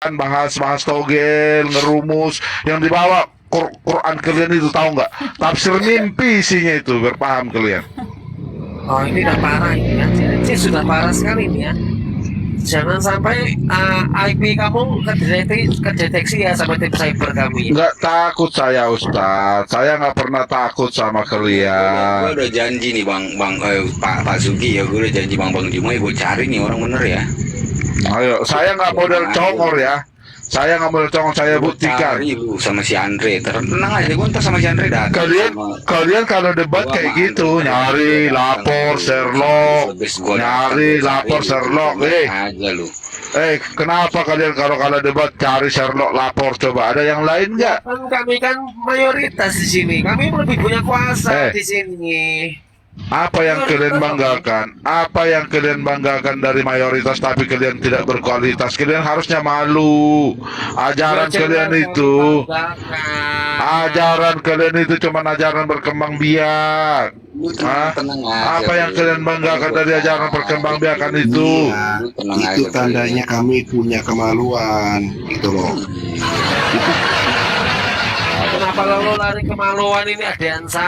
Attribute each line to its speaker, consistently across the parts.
Speaker 1: bahas-bahas togel, ngerumus, yang dibawa Quran kalian itu tahu nggak? Tafsir mimpi isinya itu, berpaham kalian?
Speaker 2: Oh, ini udah parah ini ya. Ini sudah parah sekali ini ya. Jangan sampai IP kamu kedeteksi ya sama tim cyber kami.
Speaker 1: Nggak takut saya Ustadz, saya nggak pernah takut sama
Speaker 3: Gue
Speaker 1: kalian.
Speaker 3: udah janji nih Pak Sugi ya, gue udah janji Bang Jumai gue cari nih orang bener ya.
Speaker 1: Ayo, saya nggak model congor ya. Saya nggak model congor, saya
Speaker 3: Gua
Speaker 1: buktikan.
Speaker 3: cari lu sama si Andre, tenang aja, gue ntar sama si Andre datang.
Speaker 1: Kalian kalau debat
Speaker 3: Gua
Speaker 1: kayak
Speaker 3: sama
Speaker 1: gitu,
Speaker 3: Andre
Speaker 1: nyari
Speaker 3: datang
Speaker 1: lapor
Speaker 3: dulu.
Speaker 1: Sherlock,
Speaker 3: Gua
Speaker 1: nyari
Speaker 3: datang,
Speaker 1: lapor
Speaker 3: cari lu,
Speaker 1: Sherlock,
Speaker 3: aja lu.
Speaker 1: kenapa kalian kalau debat cari Sherlock lapor? Coba ada yang lain nggak?
Speaker 2: Kan kami kan mayoritas di sini. Kami lebih punya kuasa di sini.
Speaker 1: Apa yang kalian banggakan? Apa yang kalian banggakan dari mayoritas tapi kalian tidak berkualitas? Kalian harusnya malu. Ajaran kalian itu, cuma ajaran berkembang biak.
Speaker 3: Lu tenang aja.
Speaker 1: Apa yang kalian banggakan dari ajaran berkembang biakan itu?
Speaker 3: Lu tenang
Speaker 4: Itu
Speaker 3: aja,
Speaker 4: tandanya kami punya kemaluan, gitu loh.
Speaker 2: Kenapa lalu lari kemaluan ini Adiansa?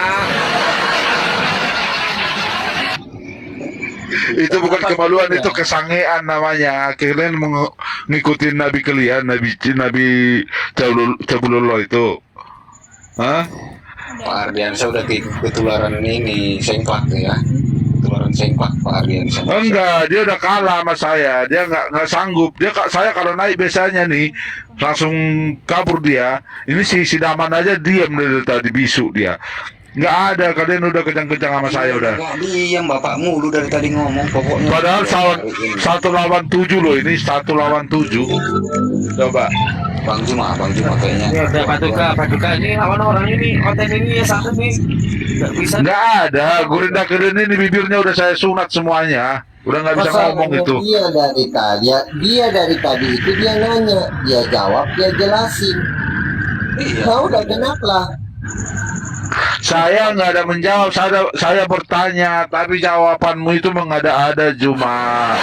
Speaker 1: Itu bukan kemaluan, itu kesangean namanya. Kalian mengikuti nabi kalian, Nabi Cabulullah itu. Hah?
Speaker 3: Pak Ardiansa udah ketularan ini sengklak ya. Ketularan sengklak Pak Ardiansa.
Speaker 1: Enggak, dia udah kalah sama saya. Dia nggak sanggup. Saya kalau naik biasanya nih langsung kabur dia. Ini si Daman aja diam dari tadi, bisu dia. Nggak ada, kalian udah kencang-kencang sama saya udah.
Speaker 3: Nggak diam bapakmu, lu dari tadi ngomong pokoknya.
Speaker 1: Padahal 1 lawan 7 loh, ini 1 lawan 7. Coba.
Speaker 3: Bang Juma kayaknya.
Speaker 2: Ya udah Paduka ini lawan orang ini, konten ini ya satu nih. Nggak bisa.
Speaker 1: Nggak ada, Gurinda Keren ini bibirnya udah saya sunat semuanya. Udah nggak bisa ngomong itu.
Speaker 5: Dia dari tadi itu dia nanya, dia jawab, dia jelasin.
Speaker 3: Iya.
Speaker 5: Kau udah kenapa?
Speaker 1: Saya nggak ada menjawab, saya bertanya, tapi jawabanmu itu mengada-ada Juma.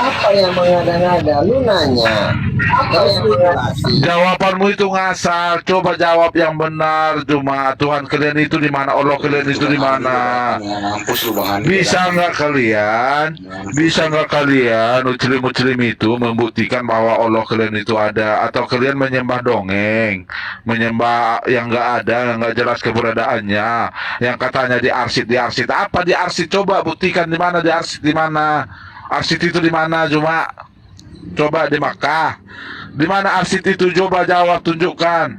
Speaker 5: Apa yang mengada-ngada? Lu nanya. Apa yang jelasin?
Speaker 1: Jawabanmu itu ngasal. Coba jawab yang benar, Juma. Tuhan kalian itu di mana? Allah kalian itu di mana?
Speaker 3: Mampus lu Bang Andi.
Speaker 1: Bisa nggak kalian muslim itu membuktikan bahwa Allah kalian itu ada, atau kalian menyembah dongeng, menyembah yang nggak ada, yang nggak jelas keberadaannya, yang katanya diarsit apa diarsit? Coba buktikan di mana diarsit, di mana arsit itu, di mana? Cuma coba di Makkah, di mana arsit itu? Coba jawab, tunjukkan.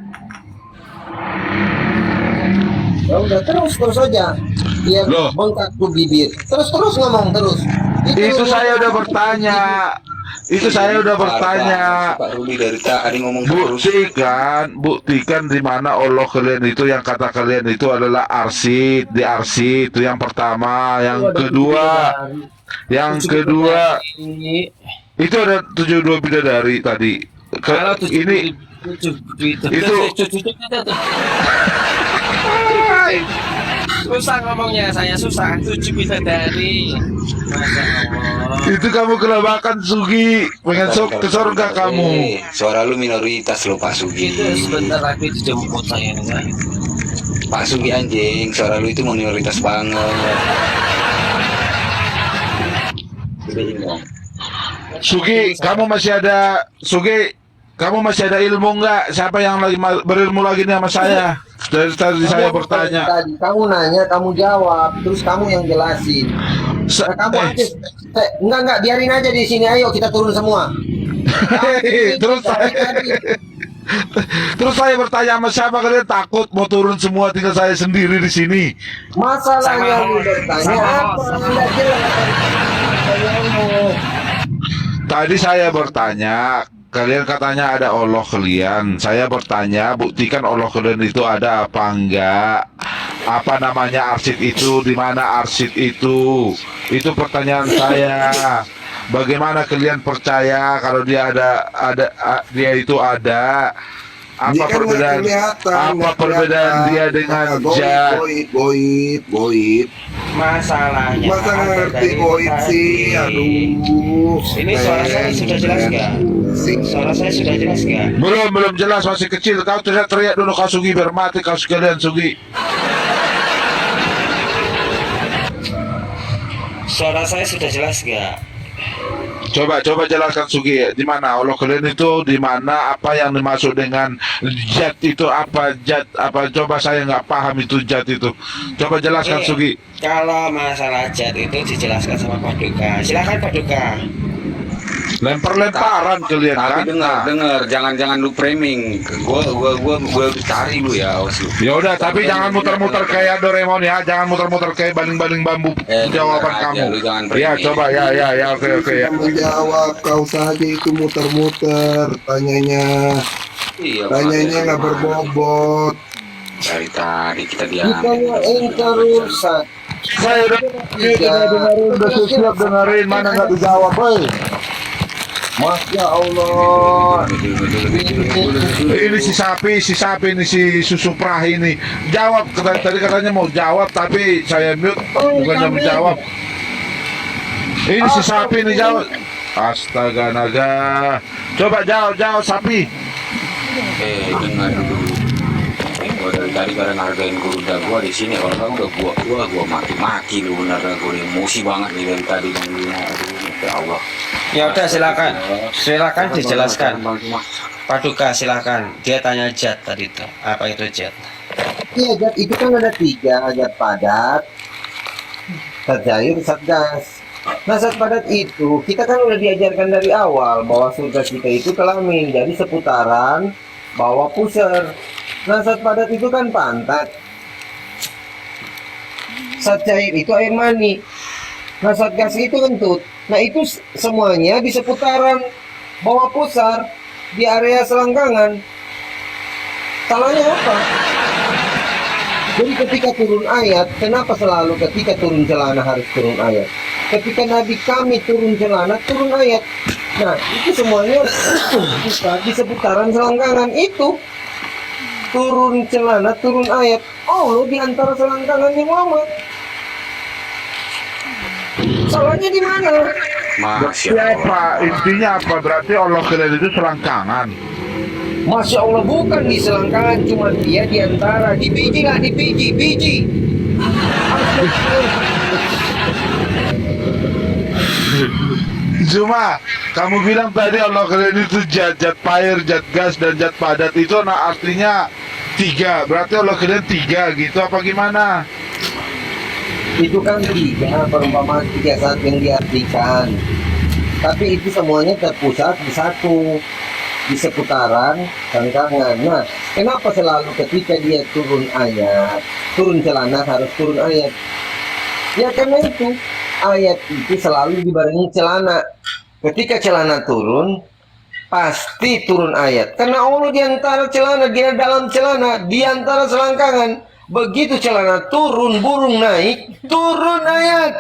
Speaker 5: Ya udah terus aja. Dia
Speaker 1: Loh.
Speaker 5: bengkak tuh bibir. Terus ngomong terus.
Speaker 1: Itu saya udah bertanya.
Speaker 3: Pak Rudi dari tadi ngomong terus.
Speaker 1: Buktikan di mana Allah kalian itu, yang kata kalian itu adalah arsit, di arsit itu yang pertama, yang kedua itu ada 72 bidadari tadi.
Speaker 2: Kalau
Speaker 1: Ini itu
Speaker 2: susah ngomongnya, saya susah. 7 bidadari. Masya Allah.
Speaker 1: itu kamu kelabakan Sugi, pengen ke surga kamu.
Speaker 3: Suara lu minoritas lo Pak Sugi.
Speaker 2: Itu sebentar lagi dijemput saya nih.
Speaker 3: Pak Sugi anjing, suara lu itu minoritas banget.
Speaker 1: Sugi, kamu masih ada ilmu nggak? Siapa yang lagi berilmu lagi nih sama saya? Dari tadi saya bertanya.
Speaker 5: Tadi kamu nanya, kamu jawab, terus kamu yang jelasin. Nah, kamu aja. Enggak, biarin aja di sini. Ayo kita turun semua.
Speaker 1: Terus saya bertanya sama siapa, kalian takut mau turun semua, tinggal saya sendiri di sini.
Speaker 5: Masalahnya lu bertanya apa? Enggak jelas.
Speaker 1: Tadi saya bertanya, kalian katanya ada Allah kalian. Saya bertanya, buktikan Allah kalian itu ada apa enggak? Apa namanya arsit itu? Di mana arsit itu? Itu pertanyaan saya. Bagaimana kalian percaya kalau dia dia itu ada? Apa perbedaan dia dengan Jad?
Speaker 4: Goib.
Speaker 2: Masalahnya
Speaker 4: Masa ngerti goib sih? Aduh.
Speaker 2: Ini suara saya sudah jelas nggak? Suara saya sudah jelas nggak?
Speaker 1: Belum jelas, masih kecil. Kau teriak dulu, kau Sugi, biar mati kau sekalian, Sugi.
Speaker 2: Suara saya sudah jelas nggak?
Speaker 1: Coba jelaskan, Sugi, di mana Allah kalian itu, di mana, apa yang dimaksud dengan jat itu, apa jat, apa, coba saya nggak paham itu jat itu. Coba jelaskan, Sugi.
Speaker 2: Kalau masalah jat itu dijelaskan sama Paduka. Silakan Paduka.
Speaker 1: Lempar-lemparan kalian kan.
Speaker 3: Tapi dengar, jangan lu framing. Gua cari lu ya, awas lu.
Speaker 1: Ya udah, tapi jangan muter-muter kayak Doraemon ya, jangan muter-muter kayak baling-baling bambu jawaban
Speaker 3: dengar aja,
Speaker 1: kamu.
Speaker 3: lu jangan
Speaker 1: Ya,
Speaker 3: framing.
Speaker 1: coba ya, oke ya.
Speaker 4: Menjawab kau saja itu muter-muter tanyanya nggak berbobot.
Speaker 3: Dari tadi kita diam.
Speaker 5: Kita interusan.
Speaker 1: Saya udah siap dengerin, mana nggak dijawab, boy.
Speaker 5: Masya Allah.
Speaker 1: Ini si sapi ini si susu perah ini jawab, tadi katanya mau jawab tapi saya mute, bukannya menjawab. Ini si sapi ini jawab. Astaga naga, coba jawab sapi.
Speaker 3: Dengar dulu. Gua dari tadi karena ngargain kuda gua di sini, orang udah gua maki-maki lu, bener gua emosi banget nih dari tadi. Ya Allah.
Speaker 2: Ya udah, silakan dijelaskan. Paduka silakan. Dia tanya jat tadi itu. Apa itu jat?
Speaker 5: Iya, zat itu kan ada 3, zat padat, zat cair, zat gas. Nah, zat padat itu kita kan udah diajarkan dari awal bahwa surga kita itu kelamin, jadi seputaran bawah pusar. Nah, zat padat itu kan pantat. Zat cair itu air mani. Nah, zat gas itu kentut. Nah, itu semuanya di seputaran bawah pusar, di area selangkangan. Salahnya apa? Jadi ketika turun ayat, kenapa selalu ketika turun celana harus turun ayat? Ketika Nabi kami turun celana, turun ayat. Nah, itu semuanya di seputaran selangkangan itu. Turun celana, turun ayat. Allah di antara selangkangannya Muhammad. Salahnya di mana?
Speaker 3: Masya
Speaker 1: Ya
Speaker 3: Allah.
Speaker 1: apa intinya, apa berarti Allah kalian itu selangkangan?
Speaker 5: Masya Allah, bukan di selangkangan, cuma dia di antara, di biji lah, di biji.
Speaker 1: Cuma kamu bilang tadi Allah kalian itu zat air, zat gas dan zat padat itu, nah artinya 3, berarti Allah kalian 3 gitu apa gimana?
Speaker 5: Itu kan 3, perumpamaan 3 saat yang diartikan. Tapi itu semuanya terpusat di satu, di seputaran selangkangan. Nah, kenapa selalu ketika dia turun ayat, turun celana harus turun ayat? Ya karena itu, ayat itu selalu dibarengi celana. Ketika celana turun, pasti turun ayat. Karena Allah di antara celana, dia dalam celana, di antara selangkangan. Begitu celana turun, burung naik, turun ayat.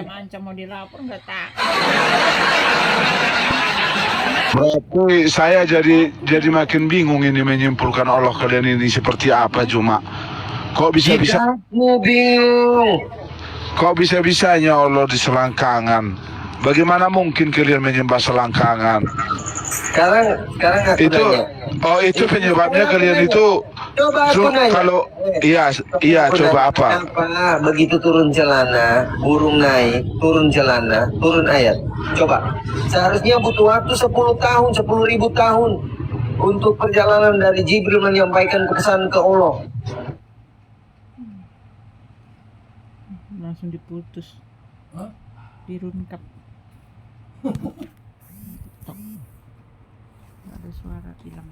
Speaker 6: Macam mau dilapor nggak tak?
Speaker 1: Berarti saya jadi makin bingung ini menyimpulkan Allah kalian ini seperti apa. Cuma kok bisa-bisa,
Speaker 5: Kamu bingung.
Speaker 1: kok bisa-bisanya Allah di selangkangan? Bagaimana mungkin kalian menyembah selangkangan?
Speaker 5: Sekarang aku
Speaker 1: Itu
Speaker 5: nanya.
Speaker 1: itu penyebabnya kalian itu.
Speaker 5: Coba aku nanya.
Speaker 1: Kalau iya
Speaker 5: Aku
Speaker 1: coba
Speaker 5: nanya,
Speaker 1: apa?
Speaker 5: Kenapa begitu turun celana, burung naik, turun celana, turun ayat? Coba. Seharusnya butuh waktu 10 tahun, 10.000 tahun untuk perjalanan dari Jibril menyampaikan pesan ke Allah.
Speaker 6: Langsung diputus. Dirungkap. Tok. Nggak ada suara hilang.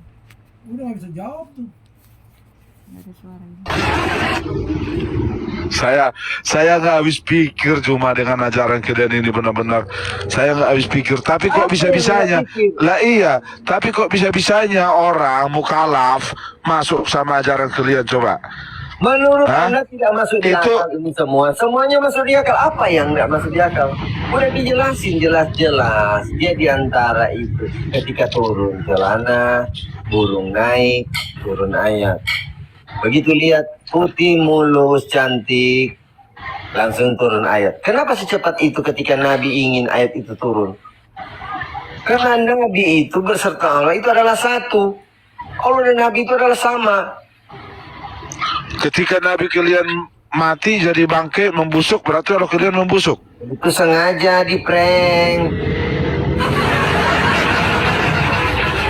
Speaker 7: Udah nggak bisa jawab tuh.
Speaker 6: Nggak ada suara hilang.
Speaker 1: Saya nggak habis pikir cuma dengan ajaran kalian ini, benar-benar saya nggak habis pikir. Tapi kok bisa-bisanya lah, iya, tapi kok bisa-bisanya orang mukallaf masuk sama ajaran kalian? Coba
Speaker 5: Menurut
Speaker 1: Hah?
Speaker 5: Anda tidak masuk di
Speaker 1: Itu-
Speaker 5: akal ini semua. Semuanya masuk di akal. Apa yang nggak masuk di akal? Udah dijelasin jelas-jelas. Dia di antara itu. Ketika turun celana, burung naik, turun ayat. Begitu lihat putih mulus cantik, langsung turun ayat. Kenapa secepat itu ketika Nabi ingin ayat itu turun? Karena Nabi itu berserta Allah itu adalah satu. Allah dan Nabi itu adalah sama.
Speaker 1: Ketika Nabi kalian mati jadi bangkai membusuk, berarti Allah kalian membusuk.
Speaker 5: Itu sengaja di prank.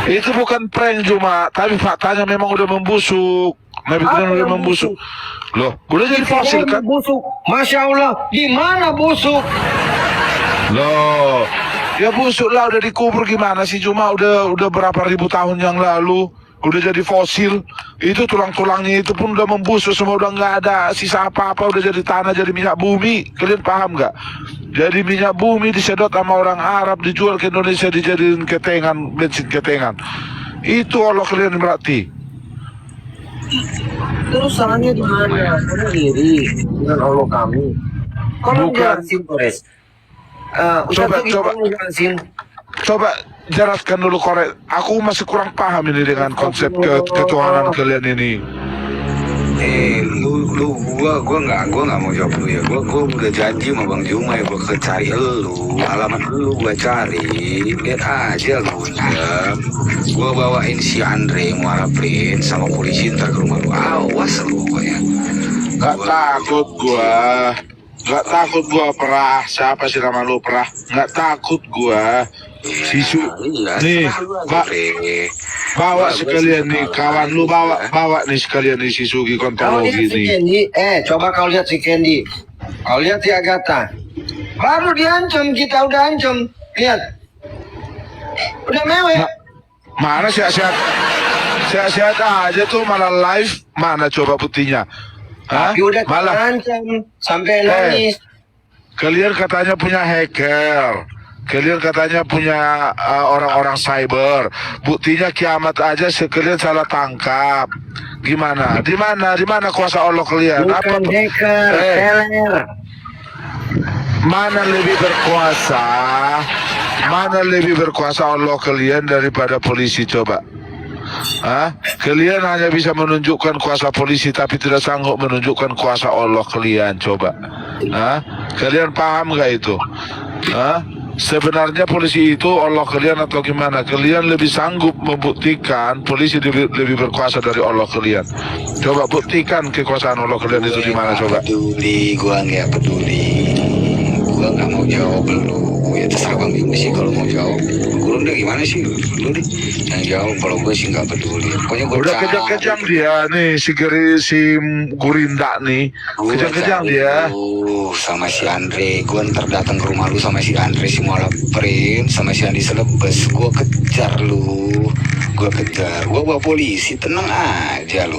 Speaker 1: Itu bukan prank cuma, tapi faktanya memang udah membusuk. Nabi kalian udah membusuk. Loh, udah jadi fosil kan?
Speaker 5: Busuk. Masya Allah, di mana busuk?
Speaker 1: Loh, ya busuk lah, udah dikubur gimana sih, cuma udah berapa ribu tahun yang lalu udah jadi fosil. Itu tulang-tulangnya itu pun udah membusuk semua, udah nggak ada sisa apa-apa, udah jadi tanah, jadi minyak bumi. Kalian paham nggak? Jadi minyak bumi disedot sama orang Arab, dijual ke Indonesia, dijadiin ketengan, bensin ketengan. Itu Allah kalian berarti.
Speaker 5: Terus salahnya di mana? Kamu iri dengan Allah kami. Kalau
Speaker 1: Bukan.
Speaker 5: jelasin, Kores.
Speaker 1: Coba.
Speaker 5: Jelasin.
Speaker 1: Coba jelaskan dulu korek. Aku masih kurang paham ini dengan konsep ketuhanan kalian ini.
Speaker 3: Gua nggak mau jawab lu ya. Gua udah janji sama Bang Juma ya, gua cari lu, alamat lu gua cari, lihat aja lu ya. Gua bawain si Andre Muarapin sama polisi ntar ke rumah lu, awas lu pokoknya.
Speaker 1: Gak takut gua. Gak takut gua Perah. Siapa sih nama lu Perah? Gak takut gua. Sisu nih, bawa sekalian nih kawan lu, bawa nih sekalian nih si Sugi
Speaker 5: Kau
Speaker 1: kontologi
Speaker 5: lihat si
Speaker 1: nih.
Speaker 5: Candy, coba kau lihat si Candy. Kau lihat si Agatha. Baru diancam, kita udah ancam. Lihat. Udah mewek.
Speaker 1: Mana sehat-sehat aja tuh, malah live. Mana coba buktinya? Hah?
Speaker 5: Tapi udah
Speaker 1: Malah
Speaker 5: ancam sampai nangis.
Speaker 1: kalian katanya punya hacker. Kalian katanya punya orang-orang cyber. Buktinya kiamat aja sekalian salah tangkap. Gimana? Di mana kuasa Allah kalian?
Speaker 5: Bukan hacker, teler.
Speaker 1: Mana lebih berkuasa? Mana lebih berkuasa Allah kalian daripada polisi, coba? Hah? Kalian hanya bisa menunjukkan kuasa polisi tapi tidak sanggup menunjukkan kuasa Allah kalian, coba. Hah? Kalian paham gak itu? Hah? Sebenarnya polisi itu Allah kalian atau gimana? Kalian lebih sanggup membuktikan polisi lebih berkuasa dari Allah kalian. Coba buktikan kekuasaan Allah kalian itu di mana, coba?
Speaker 3: Gua nggak peduli. Gua nggak mau jawab lu. Ya terserah Bang Juma sih kalau mau jawab. Gua udah gimana sih lu deh yang jawab, kalau gue sih nggak peduli. Pokoknya gue
Speaker 1: Udah kejang-kejang dia nih, si Gurinda nih, kejang-kejang dia.
Speaker 3: Sama si Andre, gue ntar datang ke rumah lu sama si Andre, si Mualapin, sama si Andi Selebes. Gue kejar lu, gue bawa polisi, tenang aja lu.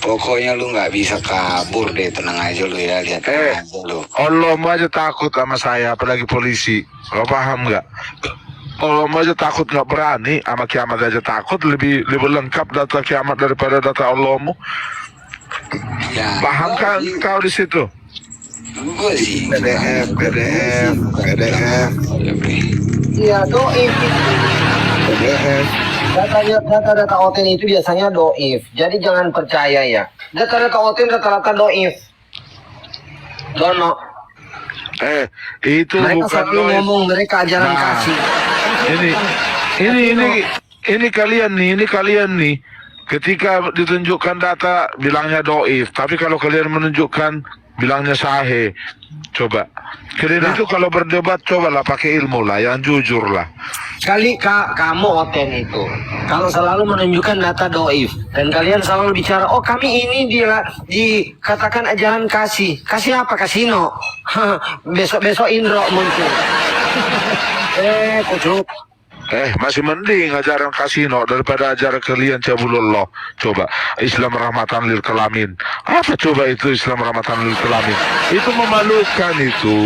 Speaker 3: Pokoknya lu nggak bisa kabur deh, tenang aja lu ya, lihat aja lu.
Speaker 1: Allah aja takut sama saya, apalagi polisi. Lo paham nggak? Allah aja takut, nggak berani. Sama kiamat aja takut, lebih lengkap data kiamat daripada data Allahmu.
Speaker 3: Ya,
Speaker 1: Paham kan kau di situ?
Speaker 3: gue sih
Speaker 4: PDF.
Speaker 5: Iya, doif.
Speaker 4: PDF.
Speaker 5: Data OTN itu biasanya doif. Jadi jangan percaya ya. Data OTN rata-rata doif. Dono.
Speaker 1: Itu
Speaker 5: Mereka
Speaker 1: bukan
Speaker 5: selalu
Speaker 1: doif.
Speaker 5: ngomong mereka ajaran
Speaker 1: Nah.
Speaker 5: kasih.
Speaker 1: Ini kalian nih. Ketika ditunjukkan data bilangnya doif, tapi kalau kalian menunjukkan bilangnya sahih. Coba kalian itu kalau berdebat cobalah pakai ilmu lah, yang jujur lah.
Speaker 5: Kamu OTN itu kalau selalu menunjukkan data doif dan kalian selalu bicara, oh kami ini dikatakan ajaran kasih apa, kasino. besok Indro muncul. Kucuk.
Speaker 1: Masih mending ajaran kasino daripada ajaran kalian cabulullah. Coba Islam rahmatan lil kalamin. Apa coba itu Islam rahmatan lil kalamin? Itu memalukan itu.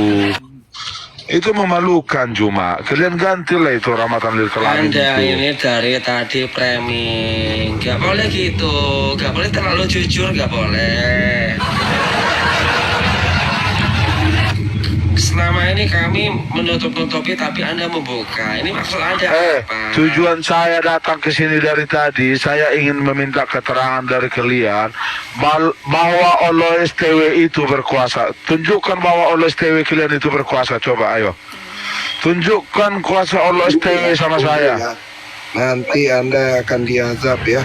Speaker 1: Itu memalukan cuma. Kalian gantilah itu rahmatan lil kalamin
Speaker 2: Anda
Speaker 1: itu.
Speaker 2: ini dari tadi framing, gak boleh gitu, gak boleh terlalu jujur, gak boleh. selama ini kami menutup-nutupi tapi Anda membuka. Ini maksud Anda apa?
Speaker 1: Tujuan saya datang ke sini dari tadi, saya ingin meminta keterangan dari kalian bahwa Allah STW itu berkuasa. Tunjukkan bahwa Allah STW kalian itu berkuasa. Coba ayo. Tunjukkan kuasa Allah STW sama saya.
Speaker 4: Nanti Anda akan diazab ya.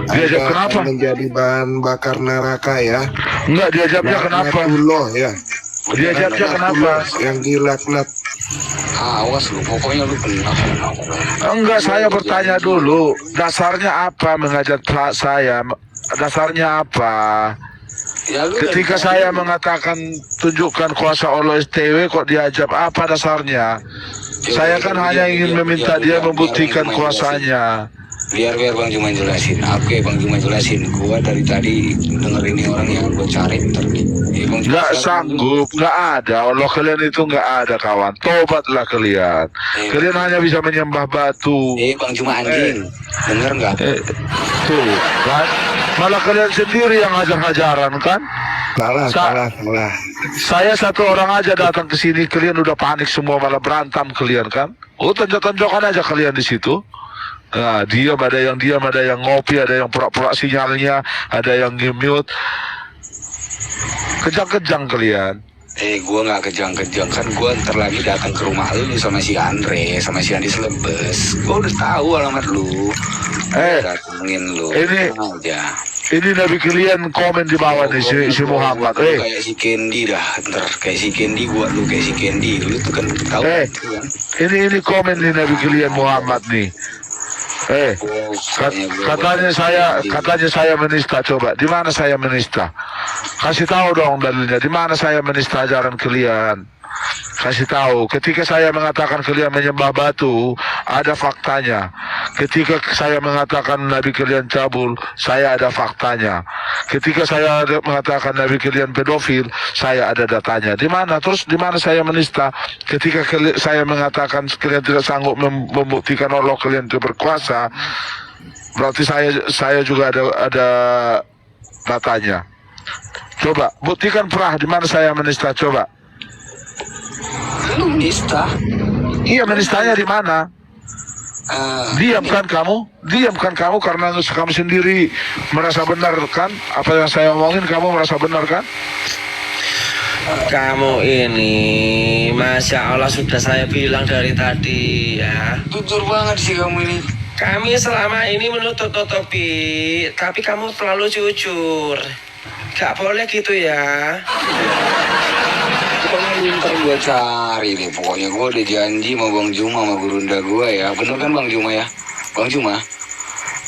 Speaker 1: Diazab
Speaker 4: Anda
Speaker 1: kenapa?
Speaker 4: akan menjadi bahan bakar neraka ya.
Speaker 1: Enggak, diazabnya kenapa?
Speaker 4: Laknatullah ya.
Speaker 1: Diazabnya kenapa?
Speaker 4: Yang dilaknat.
Speaker 3: Awas lu, pokoknya lu benar.
Speaker 1: Enggak, saya bertanya dulu. Dasarnya apa mengajak saya? Dasarnya apa?
Speaker 3: Ya, lu
Speaker 1: Ketika saya mengatakan tunjukkan kuasa Allah STW kok diajab, apa dasarnya? Saya kan hanya ingin meminta dia membuktikan kuasanya.
Speaker 3: biar Bang Juma jelasin. Oke, Bang Juma jelasin. Gua dari tadi denger ini orang yang gua cari ntar nih. Bang Juma
Speaker 1: Nggak
Speaker 3: silakan.
Speaker 1: sanggup, nggak ada. Allah kalian itu nggak ada kawan. Tobatlah kalian. Kalian hanya bisa menyembah batu.
Speaker 3: Bang Juma anjing. Denger nggak?
Speaker 1: Tuh kan? Malah kalian sendiri yang hajar-hajaran kan?
Speaker 4: Salah.
Speaker 1: Saya satu orang aja datang ke sini, kalian udah panik semua, malah berantem kalian kan? Oh, tonjok-tonjokan aja kalian di situ. Nah, diam, ada yang ngopi, ada yang pura-pura sinyalnya, ada yang mute. Kejang-kejang kalian.
Speaker 3: Gua nggak kejang-kejang kan, gua ntar lagi datang ke rumah lu sama si Andre, sama si Andi Selebes. Gua udah tahu alamat lu. Datengin lu.
Speaker 1: Ini-
Speaker 3: Tenang aja.
Speaker 1: Ini nabi kalian komen di bawah nih, si Muhammad.
Speaker 3: Lu kayak si Candy dah, ntar kayak si Candy gua, lu kayak si Candy. Lu tuh kan tahu kan?
Speaker 1: ini komen di nabi kalian Muhammad nih. Katanya saya menista. Coba, di mana saya menista? Kasih tahu dong dalilnya. Di mana saya menista ajaran kalian? Kasih tahu. Ketika saya mengatakan kalian menyembah batu, ada faktanya. Ketika saya mengatakan nabi kalian cabul, saya ada faktanya. Ketika saya mengatakan nabi kalian pedofil, saya ada datanya. Di mana? Terus di mana saya menista? Ketika saya mengatakan kalian tidak sanggup membuktikan Allah kalian itu berkuasa, berarti saya juga ada datanya. Coba buktikan perah di mana saya menista. Coba.
Speaker 3: Lu nista.
Speaker 1: Iya, menistanya di mana? Diam kan kamu karena kamu sendiri merasa benar kan? Apa yang saya omongin kamu merasa benar kan?
Speaker 2: Kamu ini, Masya Allah, sudah saya bilang dari tadi ya.
Speaker 3: Jujur banget sih kamu ini.
Speaker 2: Kami selama ini menutup-nutupi, tapi kamu terlalu jujur. Gak boleh gitu ya.
Speaker 3: Ntar gue cari deh, pokoknya gue udah janji sama Bang Juma sama Gurunda gue ya. Bener kan Bang Juma ya? Bang Juma,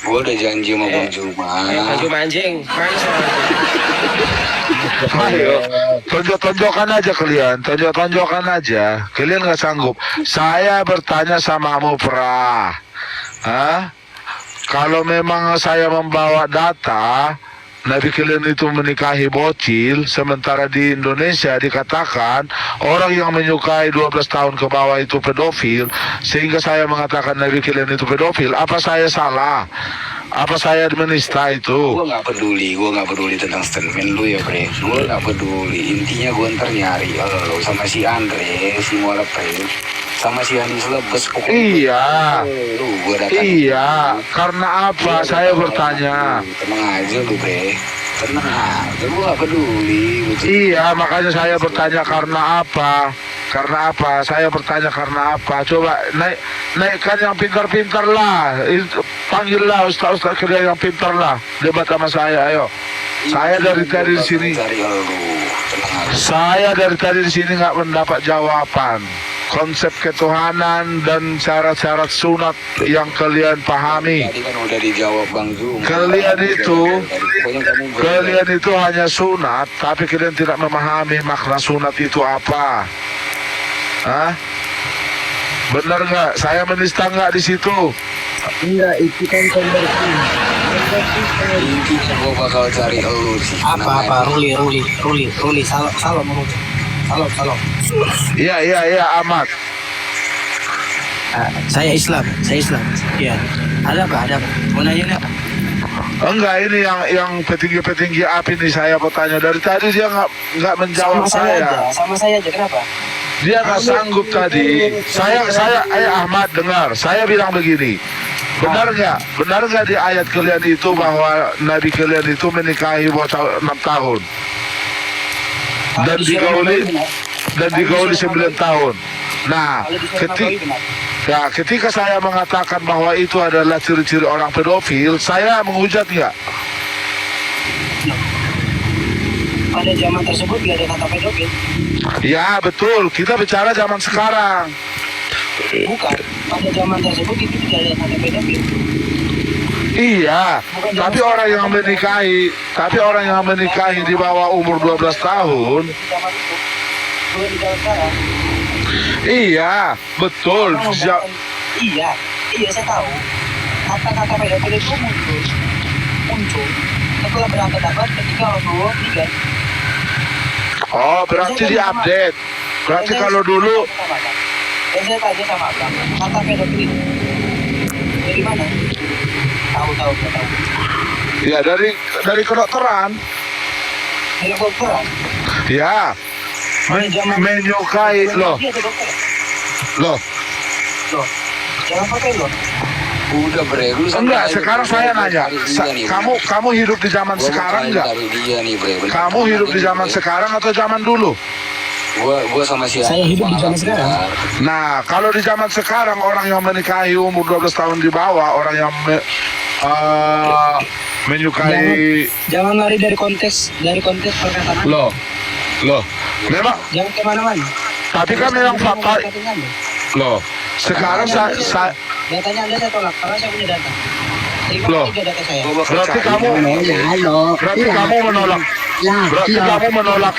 Speaker 3: gue udah janji sama Bang Juma.
Speaker 2: Baju mancing, mana soalnya?
Speaker 1: Ayo, tonjok-tonjokan aja kalian, tonjok-tonjokan aja. Kalian nggak sanggup. Saya bertanya samamu perah. Kalau memang saya membawa data nabi kalian itu menikahi bocil, sementara di Indonesia dikatakan orang yang menyukai 12 tahun ke bawah itu pedofil, sehingga saya mengatakan nabi kalian itu pedofil. Apa saya salah? Apa saya menista itu?
Speaker 3: Gue nggak peduli tentang statement lu ya bre. Gue nggak peduli. Intinya gue ntar nyari lo sama si Andre, si Muala Pre, sama si Andi Selebes.
Speaker 1: Iya.
Speaker 3: Gua datang.
Speaker 1: Iya, karena apa? Saya bertanya.
Speaker 3: Tenang aja lu bre. Tenang aja, gue nggak peduli.
Speaker 1: Iya, makanya saya bertanya karena apa? Karena apa? Saya bertanya karena apa? Coba naikkan yang pintar-pintar lah. Panggillah ustaz-ustaz kalian yang pintar lah. Debat sama saya, ayo. Saya dari tadi di sini. Saya dari tadi di sini nggak mendapat jawaban. Konsep ketuhanan dan syarat-syarat sunat yang kalian pahami.
Speaker 3: Tadi kan udah dijawab Bang Juma.
Speaker 1: Kalian itu hanya sunat, tapi kalian tidak memahami makna sunat itu apa. Benar nggak? Saya menista nggak di situ?
Speaker 5: Enggak, itu kan konversi.
Speaker 3: Intinya gue bakal cari elu sih.
Speaker 2: Apa? Ruli. Salam.
Speaker 1: Iya, Ahmad.
Speaker 2: Saya Islam. Ya. Ada apa? Mau nanya apa?
Speaker 1: Enggak, ini yang petinggi API nih saya bertanya dari tadi dia nggak menjawab saya.
Speaker 8: Sama saya aja, kenapa?
Speaker 1: Dia nggak sanggup tadi. Saya Ahmad dengar. Saya bilang begini. Benar nggak di ayat kalian itu bahwa Nabi kalian itu menikahi bocah 6 tahun dan digauli 9 tahun. Nah, ketika saya mengatakan bahwa itu adalah ciri-ciri orang pedofil, saya menghujat nggak?
Speaker 8: Pada zaman tersebut tidak ada kata pedofil.
Speaker 1: Ya betul, kita bicara zaman sekarang.
Speaker 8: Bukan, pada zaman tersebut itu tidak ada kata pedofil.
Speaker 1: Iya, tapi orang yang menikahi di bawah umur 12 tahun.
Speaker 8: Zaman itu, bukan di zaman sekarang.
Speaker 1: Iya, betul.
Speaker 8: Iya, saya tahu. Kata-kata pedofil itu muncul setelah berabad-abad ketika Rasulullah meninggal.
Speaker 1: Oh, berarti diupdate. Berarti kalau dulu
Speaker 8: Dan saya tanya sama Abang, kata pedofil itu dari mana? Tahu.
Speaker 1: ya dari kedokteran.
Speaker 8: Dari dokteran.
Speaker 1: Ya. Menyukai loh.
Speaker 8: Iya, dokter.
Speaker 1: Loh.
Speaker 8: Jangan pakai loh.
Speaker 3: Udah bre, lu
Speaker 1: Enggak, sekarang saya nanya. Kamu hidup di zaman sekarang enggak?
Speaker 3: Dia nih bre.
Speaker 1: Kamu hidup di zaman sekarang atau zaman dulu?
Speaker 3: Gua sama si
Speaker 8: Saya hidup di zaman sekarang.
Speaker 1: Nah, kalau di zaman sekarang orang yang menikahi umur 12 tahun di bawah, orang yang menyukai
Speaker 8: Jangan lari dari konteks perkataan.
Speaker 1: loh. Memang
Speaker 8: Jangan kemana-mana.
Speaker 1: tapi kan memang fakta loh. Sekarang saya
Speaker 8: Datanya Anda saya tolak karena saya punya data. Terima
Speaker 1: Loh.
Speaker 8: kasih data saya.
Speaker 1: berarti kamu menolak. Berarti kamu menolak.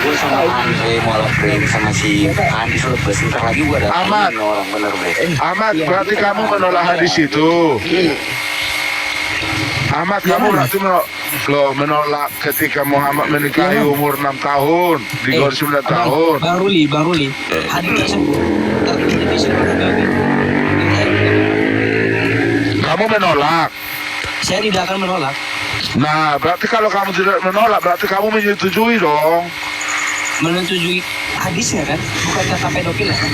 Speaker 3: Gue sama Andre malah bre sama si Andi sudah sebentar lagi gua ada
Speaker 1: Ahmad.
Speaker 3: orang bener bre.
Speaker 1: Ahmad, berarti kamu menolak hadis itu. Ahmad, kamu berarti menolak ketika Muhammad menikahi umur 6 tahun, di 9 tahun.
Speaker 8: Bang Ruli. Hadis tersebut tertulis di Nabi.
Speaker 1: Kamu menolak.
Speaker 8: Saya tidak akan menolak.
Speaker 1: Nah, berarti kalau kamu tidak menolak, berarti kamu menyetujui dong.
Speaker 8: Menyetujui hadisnya kan, bukan kata pedofil kan?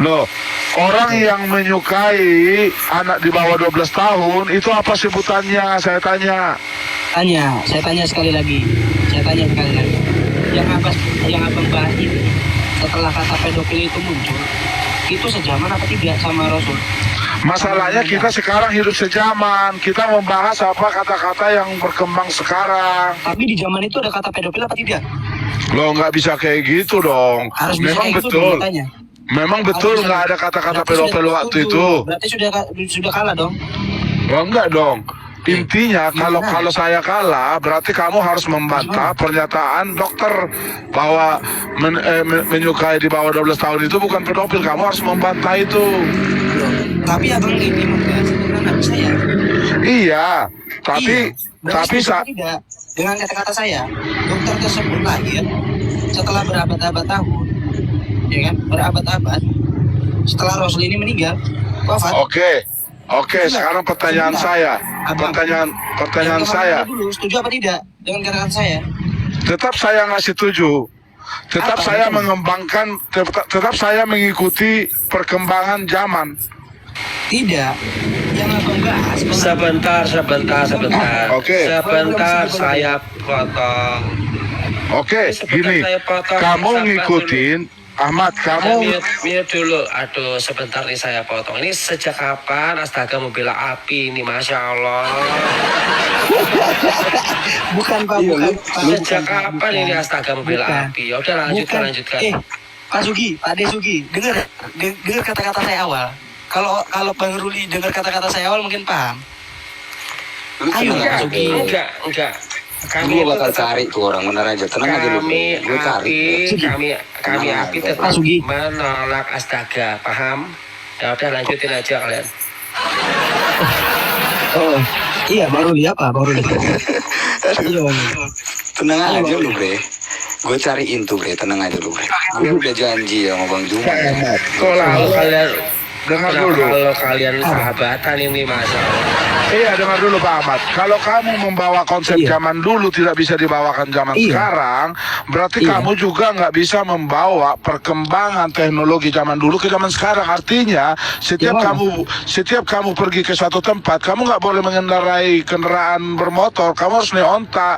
Speaker 1: Loh, orang yang menyukai anak di bawah 12 tahun, itu apa sebutannya? Saya tanya.
Speaker 8: Saya tanya sekali lagi. Yang abang bahas ini, setelah kata pedofil itu muncul, itu sejaman apa tidak sama Rasul?
Speaker 1: Masalahnya kita sekarang hidup sejaman. Kita membahas apa kata-kata yang berkembang sekarang.
Speaker 8: Tapi di zaman itu ada kata pedofil apa tidak?
Speaker 1: Loh, nggak bisa kayak gitu dong.
Speaker 8: Harus bisa
Speaker 1: Memang
Speaker 8: kayak gitu
Speaker 1: betul.
Speaker 8: dong, tanya.
Speaker 1: Memang betul
Speaker 8: Harus
Speaker 1: nggak
Speaker 8: bisa.
Speaker 1: ada kata-kata
Speaker 8: Berarti
Speaker 1: pedofil
Speaker 8: sudah
Speaker 1: waktu
Speaker 8: setuju.
Speaker 1: itu.
Speaker 8: Berarti sudah kalah dong.
Speaker 1: Oh, enggak dong. Intinya kalau saya kalah, berarti kamu harus membantah pernyataan dokter bahwa menyukai di bawah 12 tahun itu bukan pedofil. Kamu harus membantah itu.
Speaker 8: Tapi abang ini membahas dengan anak saya.
Speaker 1: Iya, tapi
Speaker 8: tidak dengan kata-kata saya, dokter tersebut lahir setelah berabad-abad tahun, ya kan? Berabad-abad setelah Rasul ini meninggal, wafat.
Speaker 1: Oke, sekarang pertanyaan saya. Pertanyaan saya.
Speaker 8: Dulu, setuju apa tidak dengan kata-kata saya?
Speaker 1: Tetap saya nggak setuju. Tetap saya mengembangkan, tetap saya mengikuti perkembangan zaman.
Speaker 8: Tidak. Yang abang bahas.
Speaker 2: Sebentar.
Speaker 1: Oke.
Speaker 2: Sebentar saya potong.
Speaker 1: Oke, gini.
Speaker 2: Saya potong,
Speaker 1: Kamu
Speaker 2: sabar
Speaker 1: ngikutin Ahmad, kamu
Speaker 2: mute dulu. Aduh, sebentar nih saya potong. Ini sejak kapan Astaga membela api ini, Masya Allah.
Speaker 8: Bukan Pak, bukan.
Speaker 2: Sejak kapan ini Astaga membela api? Ya udah lanjutkan.
Speaker 8: Pak De Sugi, dengar kata-kata saya awal. Kalau Bang Ruli dengar kata-kata saya awal mungkin paham. Ayo Pak Sugi.
Speaker 2: Enggak.
Speaker 3: Gue bakal cari tuh orang bener aja, tenang aja lu. Gue cari.
Speaker 2: Kami api tetap
Speaker 8: Sugi.
Speaker 2: menolak Astaga, paham? Ya udah lanjutin aja kalian.
Speaker 8: Oh, iya Bang Ruli apa? Bang Ruli. Iya.
Speaker 3: Tenang aja lu bre. Gue cariin tuh bre, tenang aja lu bre. Gue udah janji sama Bang Juma.
Speaker 2: Kok lalu kalian
Speaker 1: dengar
Speaker 2: Kenapa
Speaker 1: dulu.
Speaker 2: kalau kalian sahabatan ini masalah?
Speaker 1: Iya, dengar dulu Pak Ahmad. Kalau kamu membawa konsep
Speaker 5: Iya.
Speaker 1: zaman dulu tidak bisa dibawakan zaman
Speaker 5: Iya.
Speaker 1: sekarang, berarti
Speaker 5: Iya.
Speaker 1: kamu juga nggak bisa membawa perkembangan teknologi zaman dulu ke zaman sekarang. Artinya,
Speaker 5: Gimana?
Speaker 1: setiap kamu pergi ke suatu tempat, kamu nggak boleh mengendarai kendaraan bermotor. Kamu harus naik onta,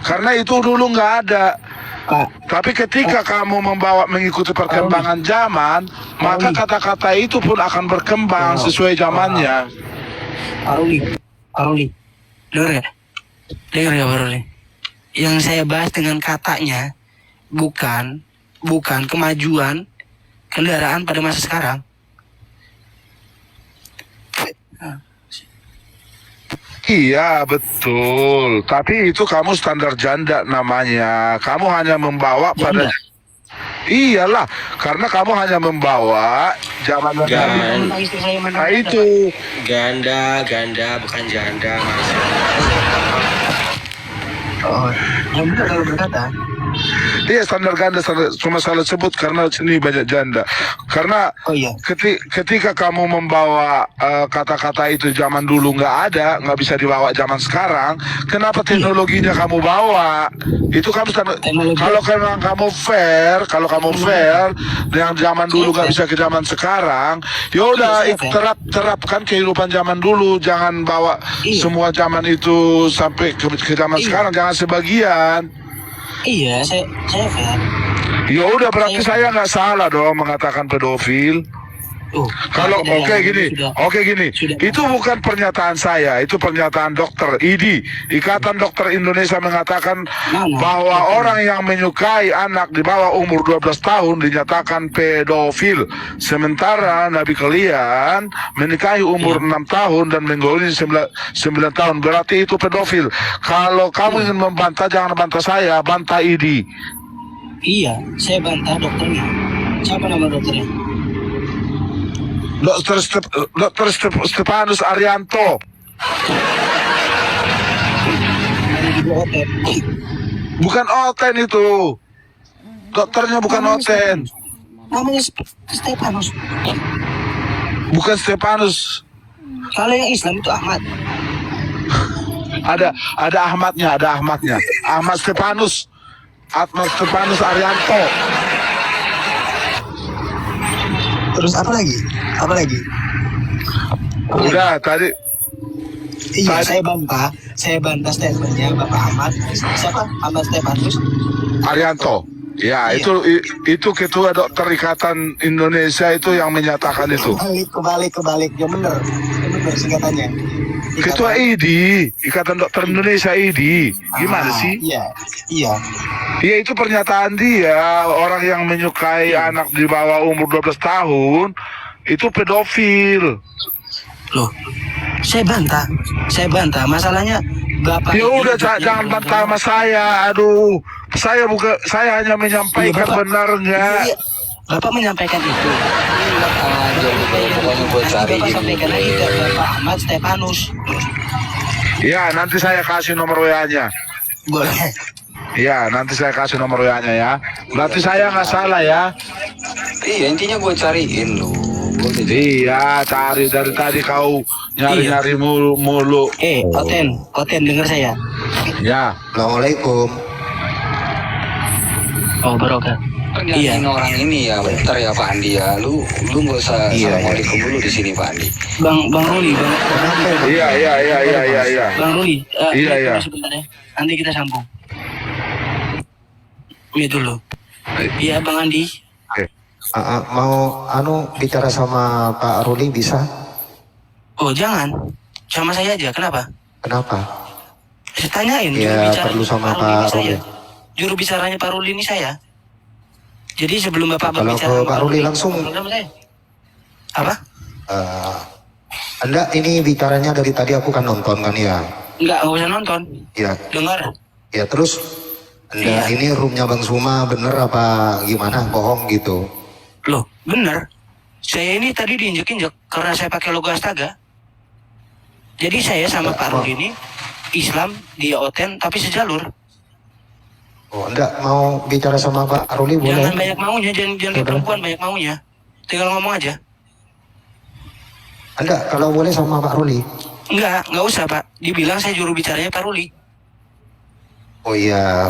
Speaker 1: karena itu dulu nggak ada.
Speaker 5: Pak,
Speaker 1: Tapi ketika kamu mengikuti perkembangan zaman, maka kata-kata itu pun akan berkembang sesuai zamannya.
Speaker 8: Pak Ruli, dengar ya Pak Ruli. Yang saya bahas dengan katanya bukan kemajuan kendaraan pada masa sekarang.
Speaker 1: Iya, betul. Tapi itu kamu standar janda namanya. Kamu hanya membawa pada... Iyalah, karena kamu hanya membawa zaman
Speaker 2: Gan-
Speaker 1: Nah itu.
Speaker 2: Ganda bukan janda mas.
Speaker 8: Oh, yang benar kalau berkata.
Speaker 1: Iya, standar ganda cuma salah sebut karena sini banyak janda. Karena
Speaker 8: Oh iya.
Speaker 1: ketika kamu membawa kata-kata itu zaman dulu nggak bisa dibawa zaman sekarang, kenapa teknologinya kamu bawa? Itu kamu
Speaker 8: Teknologi.
Speaker 1: kalau kalau kamu fair yang zaman dulu nggak bisa ke zaman sekarang, yaudah
Speaker 8: Iya, saya fair.
Speaker 1: terapkan kehidupan zaman dulu, jangan bawa
Speaker 8: Iya.
Speaker 1: semua zaman itu sampai ke zaman
Speaker 8: Iya.
Speaker 1: sekarang, jangan sebagian.
Speaker 8: Iya, saya fair.
Speaker 1: Ya udah, berarti saya nggak salah dong mengatakan pedofil.
Speaker 8: Oh,
Speaker 1: Kalau
Speaker 8: ada
Speaker 1: oke
Speaker 8: yang
Speaker 1: gini,
Speaker 8: sudah.
Speaker 1: itu bukan pernyataan saya, itu pernyataan dokter IDI, Ikatan Dokter Indonesia mengatakan
Speaker 8: Mana?
Speaker 1: bahwa orang yang menyukai anak di bawah umur 12 tahun dinyatakan pedofil. Sementara Nabi kalian menikahi umur 6 tahun dan menggolini 9 tahun, berarti itu pedofil. Kalau kamu ingin membantah, jangan bantah saya, bantah IDI.
Speaker 8: Iya, saya bantah dokternya. Siapa nama dokternya?
Speaker 1: Dokter Stefanus Arianto.
Speaker 8: Ibu Oten.
Speaker 1: Bukan Oten itu. Dokternya bukan Oten.
Speaker 8: Namanya Stefanus.
Speaker 1: Bukan Stefanus.
Speaker 8: Kalau yang Islam itu Ahmad.
Speaker 1: Ada Ahmadnya. Ahmad Stefanus. Ahmad Stefanus Arianto.
Speaker 8: Terus apa lagi?
Speaker 1: Udah tadi
Speaker 8: Iya, saya bantah statementnya Bapak Ahmad. Siapa? Ahmad Stefanus.
Speaker 1: Arianto. Ya,
Speaker 8: Iya.
Speaker 1: itu ketua dokter Ikatan Indonesia itu yang menyatakan itu.
Speaker 8: Kebalik. Yang benar singkatannya.
Speaker 1: Ketua IDI, Ikatan Dokter Indonesia IDI. Gimana sih?
Speaker 8: Iya.
Speaker 1: Ya itu pernyataan dia, orang yang menyukai anak di bawah umur 12 tahun itu pedofil.
Speaker 8: Loh, saya bantah. Masalahnya Bapak.
Speaker 1: Ya
Speaker 8: ini
Speaker 1: udah,
Speaker 8: juga
Speaker 1: jangan
Speaker 8: yang
Speaker 1: bantah sama
Speaker 8: ngomong.
Speaker 1: saya. Aduh, saya hanya menyampaikan
Speaker 8: Iya, Bapak.
Speaker 1: benar enggak.
Speaker 8: Iya, Bapak menyampaikan itu.
Speaker 3: Pokoknya gue cari
Speaker 8: Bapak sampaikan lagi ke Bapak Ahmad Stefanus.
Speaker 1: Ya, nanti saya kasih nomor WA-nya.
Speaker 8: Boleh.
Speaker 1: Ya, nanti saya kasih nomor WA-nya ya. Berarti saya nggak salah ya.
Speaker 3: Iya, intinya gue cariin lu.
Speaker 1: Iya, cari dari tadi kau nyari-nyari mulu.
Speaker 8: Oten dengar saya.
Speaker 1: Ya,
Speaker 5: Assalamualaikum.
Speaker 8: Oh, barokah.
Speaker 3: Kan
Speaker 8: Iya.
Speaker 3: yang orang ini ya, bentar ya Pak Andi ya. Lu nggak usah
Speaker 5: Iya,
Speaker 3: assalamualaikum dulu di sini Pak Andi.
Speaker 8: Bang Ruli,
Speaker 1: iya.
Speaker 8: Bang Ruli.
Speaker 1: Iya.
Speaker 8: Sebentar ya. Nanti kita sambung. Ini dulu. Iya, Bang Andi.
Speaker 5: Mau bicara sama Pak Ruli bisa?
Speaker 8: Oh, jangan. Sama saya aja. Kenapa?
Speaker 5: Kenapa?
Speaker 8: Saya tanyain.
Speaker 5: Ya,
Speaker 8: jurubicara
Speaker 5: perlu sama
Speaker 8: Pak Ruli
Speaker 5: Pak
Speaker 8: ini saya.
Speaker 5: Ruli.
Speaker 8: Juru bicaranya Pak Ruli ini saya. Jadi sebelum Bapak
Speaker 5: Kalau
Speaker 8: berbicara
Speaker 5: ke
Speaker 8: sama
Speaker 5: Pak Ruli langsung.
Speaker 8: sama saya. Apa?
Speaker 5: Anda ini bicaranya dari tadi aku kan nonton kan ya.
Speaker 8: Nggak usah nonton.
Speaker 5: Ya,
Speaker 8: Dengar.
Speaker 5: ya terus Anda
Speaker 8: Iya.
Speaker 5: ini roomnya Bang Suma bener apa gimana? Bohong gitu.
Speaker 8: Loh, bener. Saya ini tadi diinjek-injek karena saya pakai logo Astaga. Jadi saya sama Pak Ruli ini Islam, dia Oten, tapi sejalur.
Speaker 5: Oh, Anda mau bicara sama Pak Ruli boleh?
Speaker 8: Jangan banyak maunya, jangan kayak perempuan banyak maunya. Tinggal ngomong aja.
Speaker 5: Enggak, kalau boleh sama Pak Ruli.
Speaker 8: Enggak usah Pak. Dibilang saya juru bicaranya Pak Ruli.
Speaker 5: Oh iya.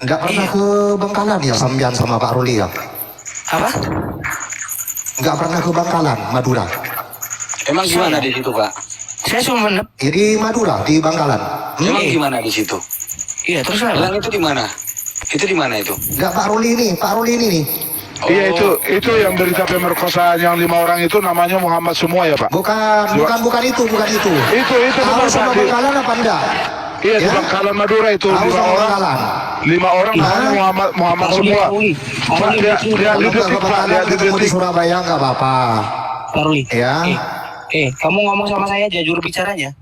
Speaker 5: Enggak pernah
Speaker 8: Iya.
Speaker 5: ke Bangkalan ya sampean sama Pak Ruli ya?
Speaker 8: Apa?
Speaker 5: Enggak pernah ke Bangkalan, Madura.
Speaker 3: Emang gimana di situ, Pak?
Speaker 8: Saya cuma menep.
Speaker 5: Ya, di Madura, di Bangkalan.
Speaker 3: Emang gimana di situ?
Speaker 8: Iya, terus apa?
Speaker 3: Bilang itu di mana? Itu di mana itu?
Speaker 5: Enggak, Pak Ruli ini nih.
Speaker 1: Iya itu yang berita pemerkosaan yang 5 orang itu namanya Muhammad semua ya Pak?
Speaker 5: Bukan itu.
Speaker 1: Itu
Speaker 5: Tahu
Speaker 1: benar
Speaker 5: sama
Speaker 1: Pak.
Speaker 5: Bangkalan apa enggak?
Speaker 1: Iya di
Speaker 5: Ya?
Speaker 1: Bangkalan Madura itu
Speaker 5: Tahu
Speaker 1: 5
Speaker 5: sama
Speaker 1: orang.
Speaker 5: Bangkalan.
Speaker 1: 5 orang namanya Muhammad semua. Pak lihat di
Speaker 5: Kalau enggak ke
Speaker 1: detik Pak,
Speaker 5: Bangkalan
Speaker 1: lihat di
Speaker 5: ketemu di
Speaker 1: detik.
Speaker 5: Surabaya enggak apa-apa.
Speaker 8: Pak Ruli.
Speaker 5: Ya.
Speaker 8: Kamu ngomong sama saya aja juru bicaranya.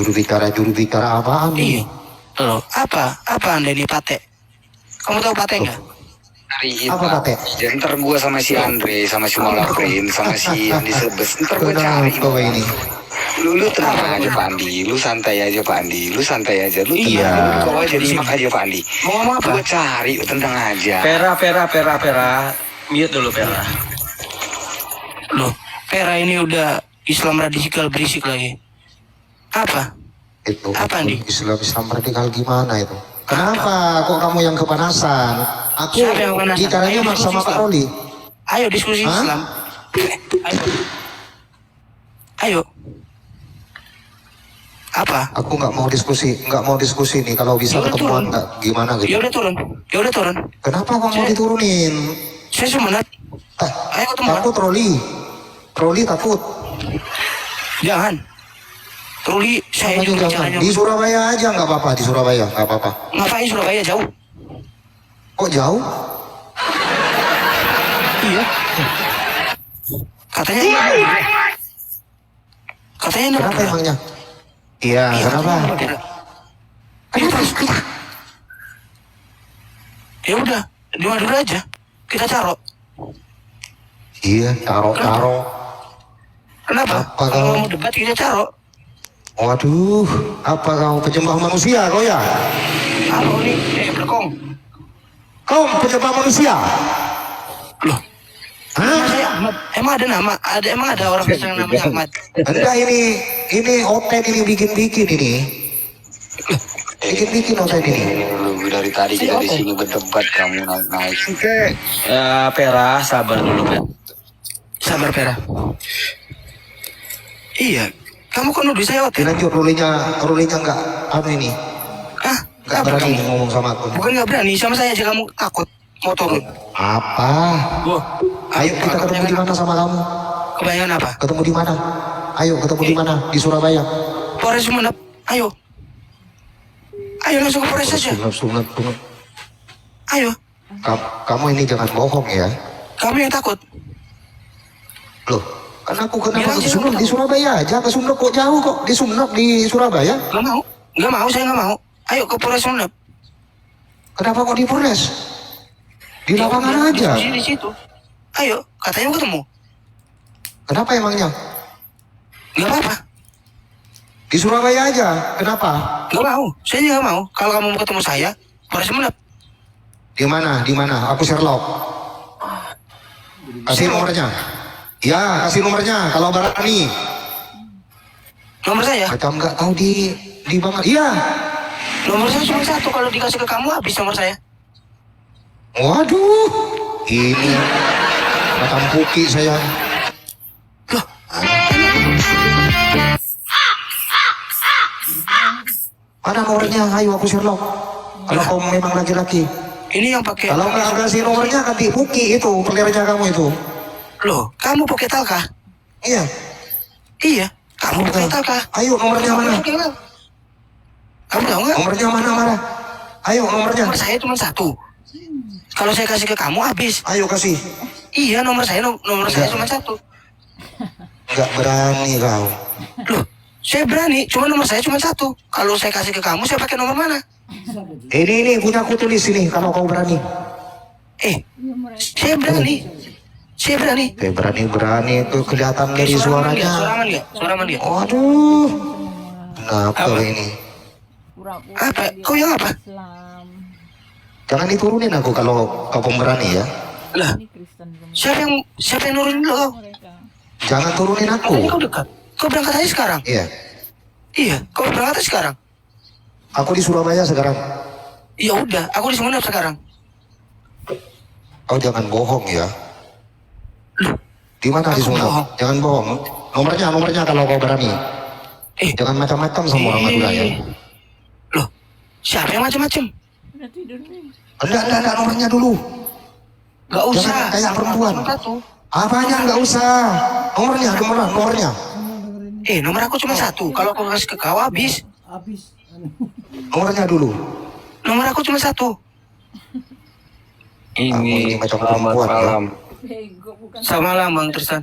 Speaker 5: Juru bicara apaan nih?
Speaker 8: Loh, apa Anda ini Pate? Kamu tahu Pate nggak?
Speaker 3: Hari
Speaker 5: Apa, Pak?
Speaker 3: Ya, ntar gua sama si Andre, sama si Malafrin, sama si Andi Sebes. Ntar gua cari.
Speaker 5: Kenapa ini?
Speaker 3: Lu tenang aja Pak Andi, lu santai aja Pak Andi, lu santai aja, lu tenang,
Speaker 8: Iya.
Speaker 3: lu kau aja nyimak aja Pak Andi.
Speaker 8: Mau ngomong apa?
Speaker 3: Gua cari, lu tenang aja.
Speaker 8: Pera. Mute dulu Pera. Loh, Pera ini udah Islam radikal berisik lagi. Apa?
Speaker 5: Itu
Speaker 8: Apa, Andi?
Speaker 5: Islam radikal gimana itu? Kenapa kok kamu yang kepanasan? Aku
Speaker 8: Siapa yang kepanasan?
Speaker 5: bicaranya
Speaker 8: Ayo,
Speaker 5: sama
Speaker 8: diskusi
Speaker 5: Pak Roli.
Speaker 8: Ayo diskusi
Speaker 5: Hah?
Speaker 8: Islam. Ayo. Apa?
Speaker 5: Aku nggak mau diskusi nih. Kalau bisa
Speaker 8: Ya udah
Speaker 5: ketemuan
Speaker 8: turun.
Speaker 5: nggak gimana
Speaker 8: Ya
Speaker 5: gitu.
Speaker 8: udah turun.
Speaker 5: Kenapa kamu mau
Speaker 8: Saya-
Speaker 5: diturunin?
Speaker 8: Saya cuma lihat. Ayo ketemuan.
Speaker 5: Takut Roli takut.
Speaker 8: Jangan. Ruli, saya
Speaker 5: Makanya
Speaker 8: juga
Speaker 5: jangan.
Speaker 8: bicaranya.
Speaker 5: Di Surabaya aja nggak apa-apa. Di Surabaya nggak apa-apa.
Speaker 8: Ngapain Surabaya jauh?
Speaker 5: Kok jauh?
Speaker 8: Iya. Katanya ini
Speaker 5: Kenapa emangnya? Iya, kenapa?
Speaker 8: Ayo terus. Ya udah, di Madura aja. Kita caro.
Speaker 5: Iya, taro.
Speaker 8: Kenapa?
Speaker 5: Apa
Speaker 8: Kalau
Speaker 5: kau?
Speaker 8: mau debat kita caro.
Speaker 5: Waduh, apa kau penyembah manusia kau ya?
Speaker 8: Halo nih, berkong.
Speaker 5: Kau penyembah manusia?
Speaker 8: Loh, nama
Speaker 5: Hah?
Speaker 8: saya Ahmad. Emang ada nama? Emang ada orang yang namanya Ahmad?
Speaker 5: Enggak ini Oten ini bikin ini. Bikin Oten ini.
Speaker 3: Lu dari tadi kita di sini berdebat, kamu naik.
Speaker 1: Oke.
Speaker 8: Pera, sabar dulu, Pera. Sabar, Pera. Iya, kamu kan nuduh saya Oten.
Speaker 5: Dilanjut rulinya enggak ini.
Speaker 8: Ah,
Speaker 5: Enggak
Speaker 8: apa
Speaker 5: berani
Speaker 8: kamu?
Speaker 5: ngomong sama aku.
Speaker 8: Bukan nggak berani, sama saya aja kamu takut mau turun.
Speaker 5: Apa?
Speaker 8: Wah,
Speaker 5: Ayo kita ketemu di mana sama kamu?
Speaker 8: kebayangan apa?
Speaker 5: Ketemu di mana? Ayo ketemu di mana? Di Surabaya.
Speaker 8: Polres Sumenep, ayo. Ayo langsung ke Polres saja.
Speaker 5: Sunat.
Speaker 8: Ayo,
Speaker 5: Kamu ini jangan bohong ya.
Speaker 8: kamu yang takut.
Speaker 5: Loh, kan aku kenapa
Speaker 8: Bilang
Speaker 5: ke
Speaker 8: aja
Speaker 5: Sumenep?
Speaker 8: kamu
Speaker 5: Di Surabaya aja. Ke Sumenep kok jauh kok? Di Sumenep di Surabaya.
Speaker 8: Nggak mau, saya nggak mau. Ayo ke Polres Sumenep.
Speaker 5: Kenapa kok di Polres? Di lapangan aja.
Speaker 8: Diskusi di situ. Ayo, katanya mau ketemu.
Speaker 5: Kenapa emangnya?
Speaker 8: Nggak apa-apa.
Speaker 5: Di Surabaya aja. Kenapa?
Speaker 8: Nggak mau. Saya juga nggak mau. Kalau kamu mau ketemu saya, Polres Sumenep.
Speaker 5: Di mana? Aku Sherlock. Kasih nomornya. Ya, kasih nomornya kalau berani.
Speaker 8: Nomor saya.
Speaker 5: Macam nggak tahu di mana. Iya.
Speaker 8: Nomor saya cuma satu. Kalau dikasih ke kamu, habis nomor saya.
Speaker 5: Waduh. Ini macam puki saya.
Speaker 8: Loh,
Speaker 5: Mana nomornya? Ayo aku Sherlock. Kalau kau memang laki-laki.
Speaker 8: ini yang pakai.
Speaker 5: Kalau nggak kasih nomornya ganti puki itu pelirnya kamu itu.
Speaker 8: Loh, kamu pakai talka?
Speaker 5: Iya.
Speaker 8: Iya, kamu pakai talka.
Speaker 5: Ayo nomornya mana?
Speaker 8: Kamu tahu nggak?
Speaker 5: Nomornya mana? Ayo nomornya.
Speaker 8: Nomor saya cuma satu. Kalau saya kasih ke kamu habis.
Speaker 5: Ayo kasih.
Speaker 8: Iya, nomor saya cuma satu.
Speaker 5: Nggak berani kau.
Speaker 8: Loh, saya berani. Cuma nomor saya cuma satu. Kalau saya kasih ke kamu, saya pakai nomor mana?
Speaker 5: Ini punya aku tulis ini kalau kau berani.
Speaker 8: Saya berani. Saya berani.
Speaker 5: Berani itu kelihatan dari suaranya.
Speaker 8: Suara aman nggak?
Speaker 5: Waduh. Kenapa
Speaker 8: Apa?
Speaker 5: ini?
Speaker 8: Apa? Kau yang apa?
Speaker 6: Islam.
Speaker 5: Jangan diturunin aku kalau kau berani ya.
Speaker 8: Lah,
Speaker 6: Ini Kristen semua
Speaker 8: siapa yang nurunin lo?
Speaker 6: mereka.
Speaker 9: Jangan turunin
Speaker 8: Tadi
Speaker 9: aku.
Speaker 8: kau dekat. Kau berangkat aja sekarang.
Speaker 9: Iya.
Speaker 8: Iya, kau berangkat aja sekarang.
Speaker 9: Aku di Surabaya sekarang.
Speaker 8: Ya udah, aku di Sumeneb sekarang.
Speaker 9: Kau jangan bohong ya. Di mana di
Speaker 8: Aku
Speaker 9: Sumeneb?
Speaker 8: bohong.
Speaker 9: Jangan bohong. Nomornya kalau kau berani. Jangan macam-macam sama orang Madura ya.
Speaker 8: Loh, siapa yang macam-macam?
Speaker 6: Udah tidur nih.
Speaker 9: Enggak, nomornya dulu.
Speaker 8: Gak usah.
Speaker 9: Jangan kayak perempuan.
Speaker 8: Cuma satu.
Speaker 9: Apanya nggak usah. Nomornya.
Speaker 8: Nomor aku cuma satu. Kalau aku kasih ke kau habis.
Speaker 7: Habis.
Speaker 9: Nomornya dulu.
Speaker 8: Nomor aku cuma satu.
Speaker 9: Ini macam perempuan ya.
Speaker 6: Bego bukan.
Speaker 8: Selamat malam Bang Tristan.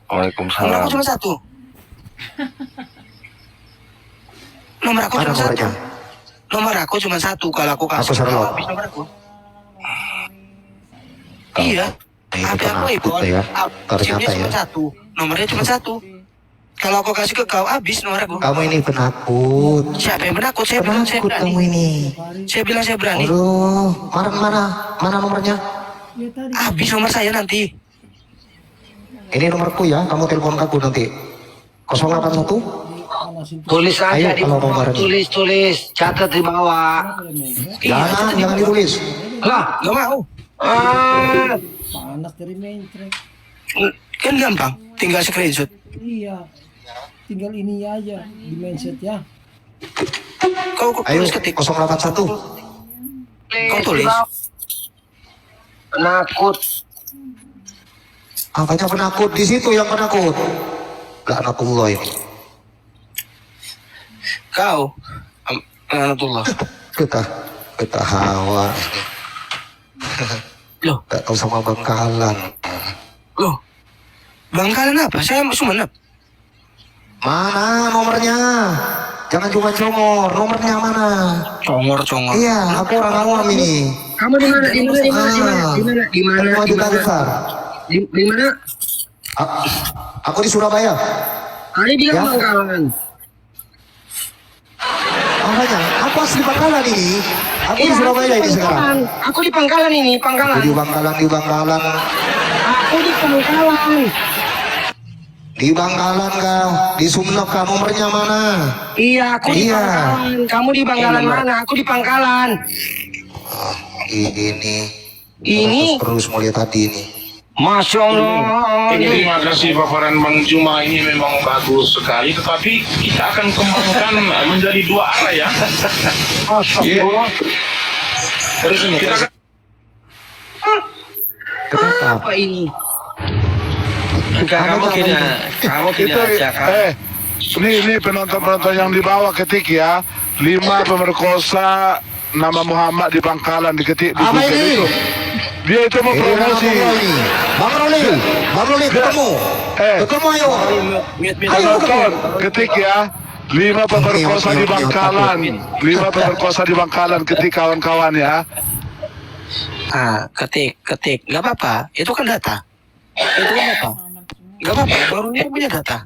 Speaker 8: Nomor aku
Speaker 3: Waalaikumsalam.
Speaker 8: cuma satu. Nomor aku
Speaker 9: Mana
Speaker 8: cuma satu.
Speaker 9: nomornya?
Speaker 8: Nomor aku cuma satu. Kalau aku kasih
Speaker 9: Aku
Speaker 8: ke kau
Speaker 9: Sherlock.
Speaker 8: habis nomor aku. Iya.
Speaker 9: Ini
Speaker 8: HP aku
Speaker 9: penakut
Speaker 8: iPhone.
Speaker 9: ya.
Speaker 8: SIM-nya
Speaker 9: Ternyata
Speaker 8: cuma
Speaker 9: ya.
Speaker 8: satu. Nomornya cuma satu. Kalau aku kasih ke kau habis nomor aku.
Speaker 9: Kamu ini penakut.
Speaker 8: Siapa yang penakut? Saya bilang saya
Speaker 9: Penakut kamu
Speaker 8: berani.
Speaker 9: ini.
Speaker 8: Saya bilang saya berani.
Speaker 9: Aduh, mana nomornya?
Speaker 7: Ya tadi.
Speaker 8: Habis nomor saya nanti.
Speaker 9: Ini nomorku ya. Kamu telepon aku nanti. 081.
Speaker 7: Panasin
Speaker 5: Tulis aja
Speaker 9: Ayo,
Speaker 5: di
Speaker 9: kalau mau
Speaker 5: bawah,
Speaker 9: bareng.
Speaker 5: tulis, catat di bawah.
Speaker 9: Jangan ditulis.
Speaker 5: Lah,
Speaker 8: Gak mau.
Speaker 7: panas dari maintrek.
Speaker 8: Kan gampang. Tinggal screenshot.
Speaker 7: Iya. Tinggal ini aja di mindset ya.
Speaker 8: Kau
Speaker 9: Ayo,
Speaker 8: tulis ketik.
Speaker 9: 081.
Speaker 8: Kau tulis.
Speaker 5: penakut.
Speaker 9: Apanya penakut? Di situ yang penakut. Laknatullah ini.
Speaker 8: Kau. Alhamdulillah.
Speaker 9: Kita hawa.
Speaker 8: Loh.
Speaker 9: Gak tahu sama Bangkalan.
Speaker 8: Loh. Bangkalan apa? Saya Sumeneb.
Speaker 9: Mana nomornya? Jangan cuma congor. Nomornya mana?
Speaker 8: Congor.
Speaker 9: Iya, aku orang awam ini.
Speaker 5: Kamu di mana?
Speaker 9: Di besar.
Speaker 5: Di mana?
Speaker 9: Aku di Surabaya.
Speaker 5: Hari dia
Speaker 9: Ya.
Speaker 5: Bangkalan.
Speaker 9: Makanya, aku asli Bangkalan ini. Aku di Surabaya ini sekarang.
Speaker 5: Aku di Pangkalan ini,
Speaker 9: Aku di Bangkalan.
Speaker 5: Aku di Pangkalan.
Speaker 9: Di Bangkalan kah? Di Sumeneb kah? Nomornya mana?
Speaker 5: Iya, aku di
Speaker 9: Iya.
Speaker 5: Pangkalan. Kamu di Bangkalan mana? Aku di Pangkalan.
Speaker 9: Ini. Terus mulai tadi ini.
Speaker 5: Masya Allah.
Speaker 10: Terima kasih paparan Bang Juma, ini memang bagus sekali, tetapi kita akan kembangkan menjadi dua arah ya.
Speaker 5: Masya Allah.
Speaker 10: Terus kita akan
Speaker 9: Kenapa?
Speaker 5: Apa ini?
Speaker 2: Kamu kena ajak.
Speaker 1: Ini penonton-penonton yang di bawah ketik ya. 5 pemerkosa nama Muhammad di Bangkalan diketik di
Speaker 9: Apa
Speaker 1: Google
Speaker 9: ini?
Speaker 1: itu. Dia itu mau promosi.
Speaker 9: Bang Roli, ketemu. Ketemu ayo.
Speaker 1: Penonton ketik ya. 5 pemerkosa di Bangkalan. 5 pemerkosa di Bangkalan ketik kawan-kawan ya.
Speaker 8: Ketik. Gak apa-apa. Itu kan data. Gak apa-apa. Baru ini punya data.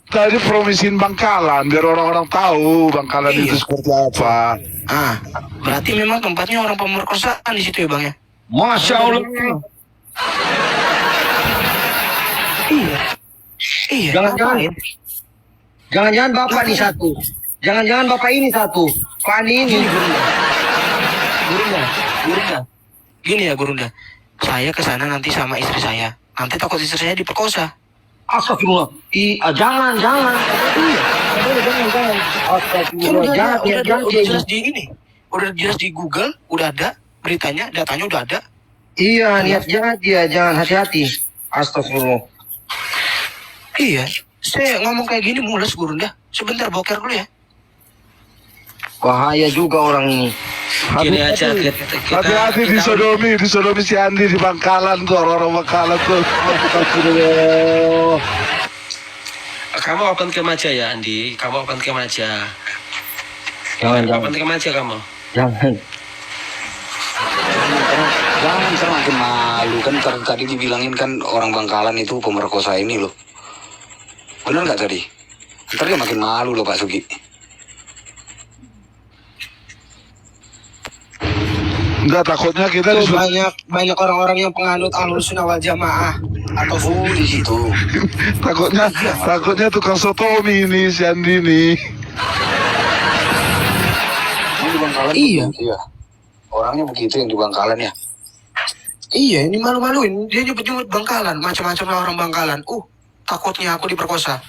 Speaker 1: Tadi promosin Bangkalan biar orang-orang tahu Bangkalan itu seperti apa.
Speaker 8: Berarti memang tempatnya orang pemerkosaan di situ ya Bang ya?
Speaker 5: Masya Allah.
Speaker 8: Iya.
Speaker 5: Jangan-jangan bapak ini satu. Jangan-jangan bapak ini satu. Pak Andi ini.
Speaker 8: Gurunda. Gini ya Gurunda. Saya kesana nanti sama istri saya. Nanti takut istri saya diperkosa.
Speaker 5: Astagfirullah. Jangan. Jangan. Astagfirullah. Jangan.
Speaker 8: Udah jelas di ini. Udah jelas di Google. Udah ada beritanya. Datanya udah ada.
Speaker 5: Iya, niat jahat dia. Jangan hati-hati. Astagfirullah.
Speaker 8: Iya. Saya ngomong kayak gini mules Gurunda. Sebentar boker dulu ya.
Speaker 5: Bahaya juga orang ini.
Speaker 8: Gini aja.
Speaker 1: Hati-hati di Sodomi si Andi di Bangkalan tuh, orang-orang Bangkalan tuh.
Speaker 5: Astagfirullah.
Speaker 2: Kamu open cam aja ya Andi. Kamu open cam aja.
Speaker 5: Jangan.
Speaker 2: Open cam aja kamu.
Speaker 5: Jangan.
Speaker 3: Jangan makin malu kan, tadi dibilangin kan orang Bangkalan itu pemerkosa ini loh. Benar nggak tadi? Ntar dia makin malu loh Pak Sugi.
Speaker 1: Enggak, takutnya kita
Speaker 8: Itu
Speaker 1: disuruh.
Speaker 8: banyak orang-orang yang penganut Ahlus Sunnah wal Jamaah atau FUI di situ.
Speaker 1: takutnya tukang sotomi ini si Andi nih.
Speaker 8: Iya.
Speaker 3: Iya. Orangnya begitu yang di Bangkalan ya.
Speaker 8: Iya, ini malu-maluin. Dia nyebut-nyebut Bangkalan, macam-macam lah orang Bangkalan. Takutnya aku diperkosa.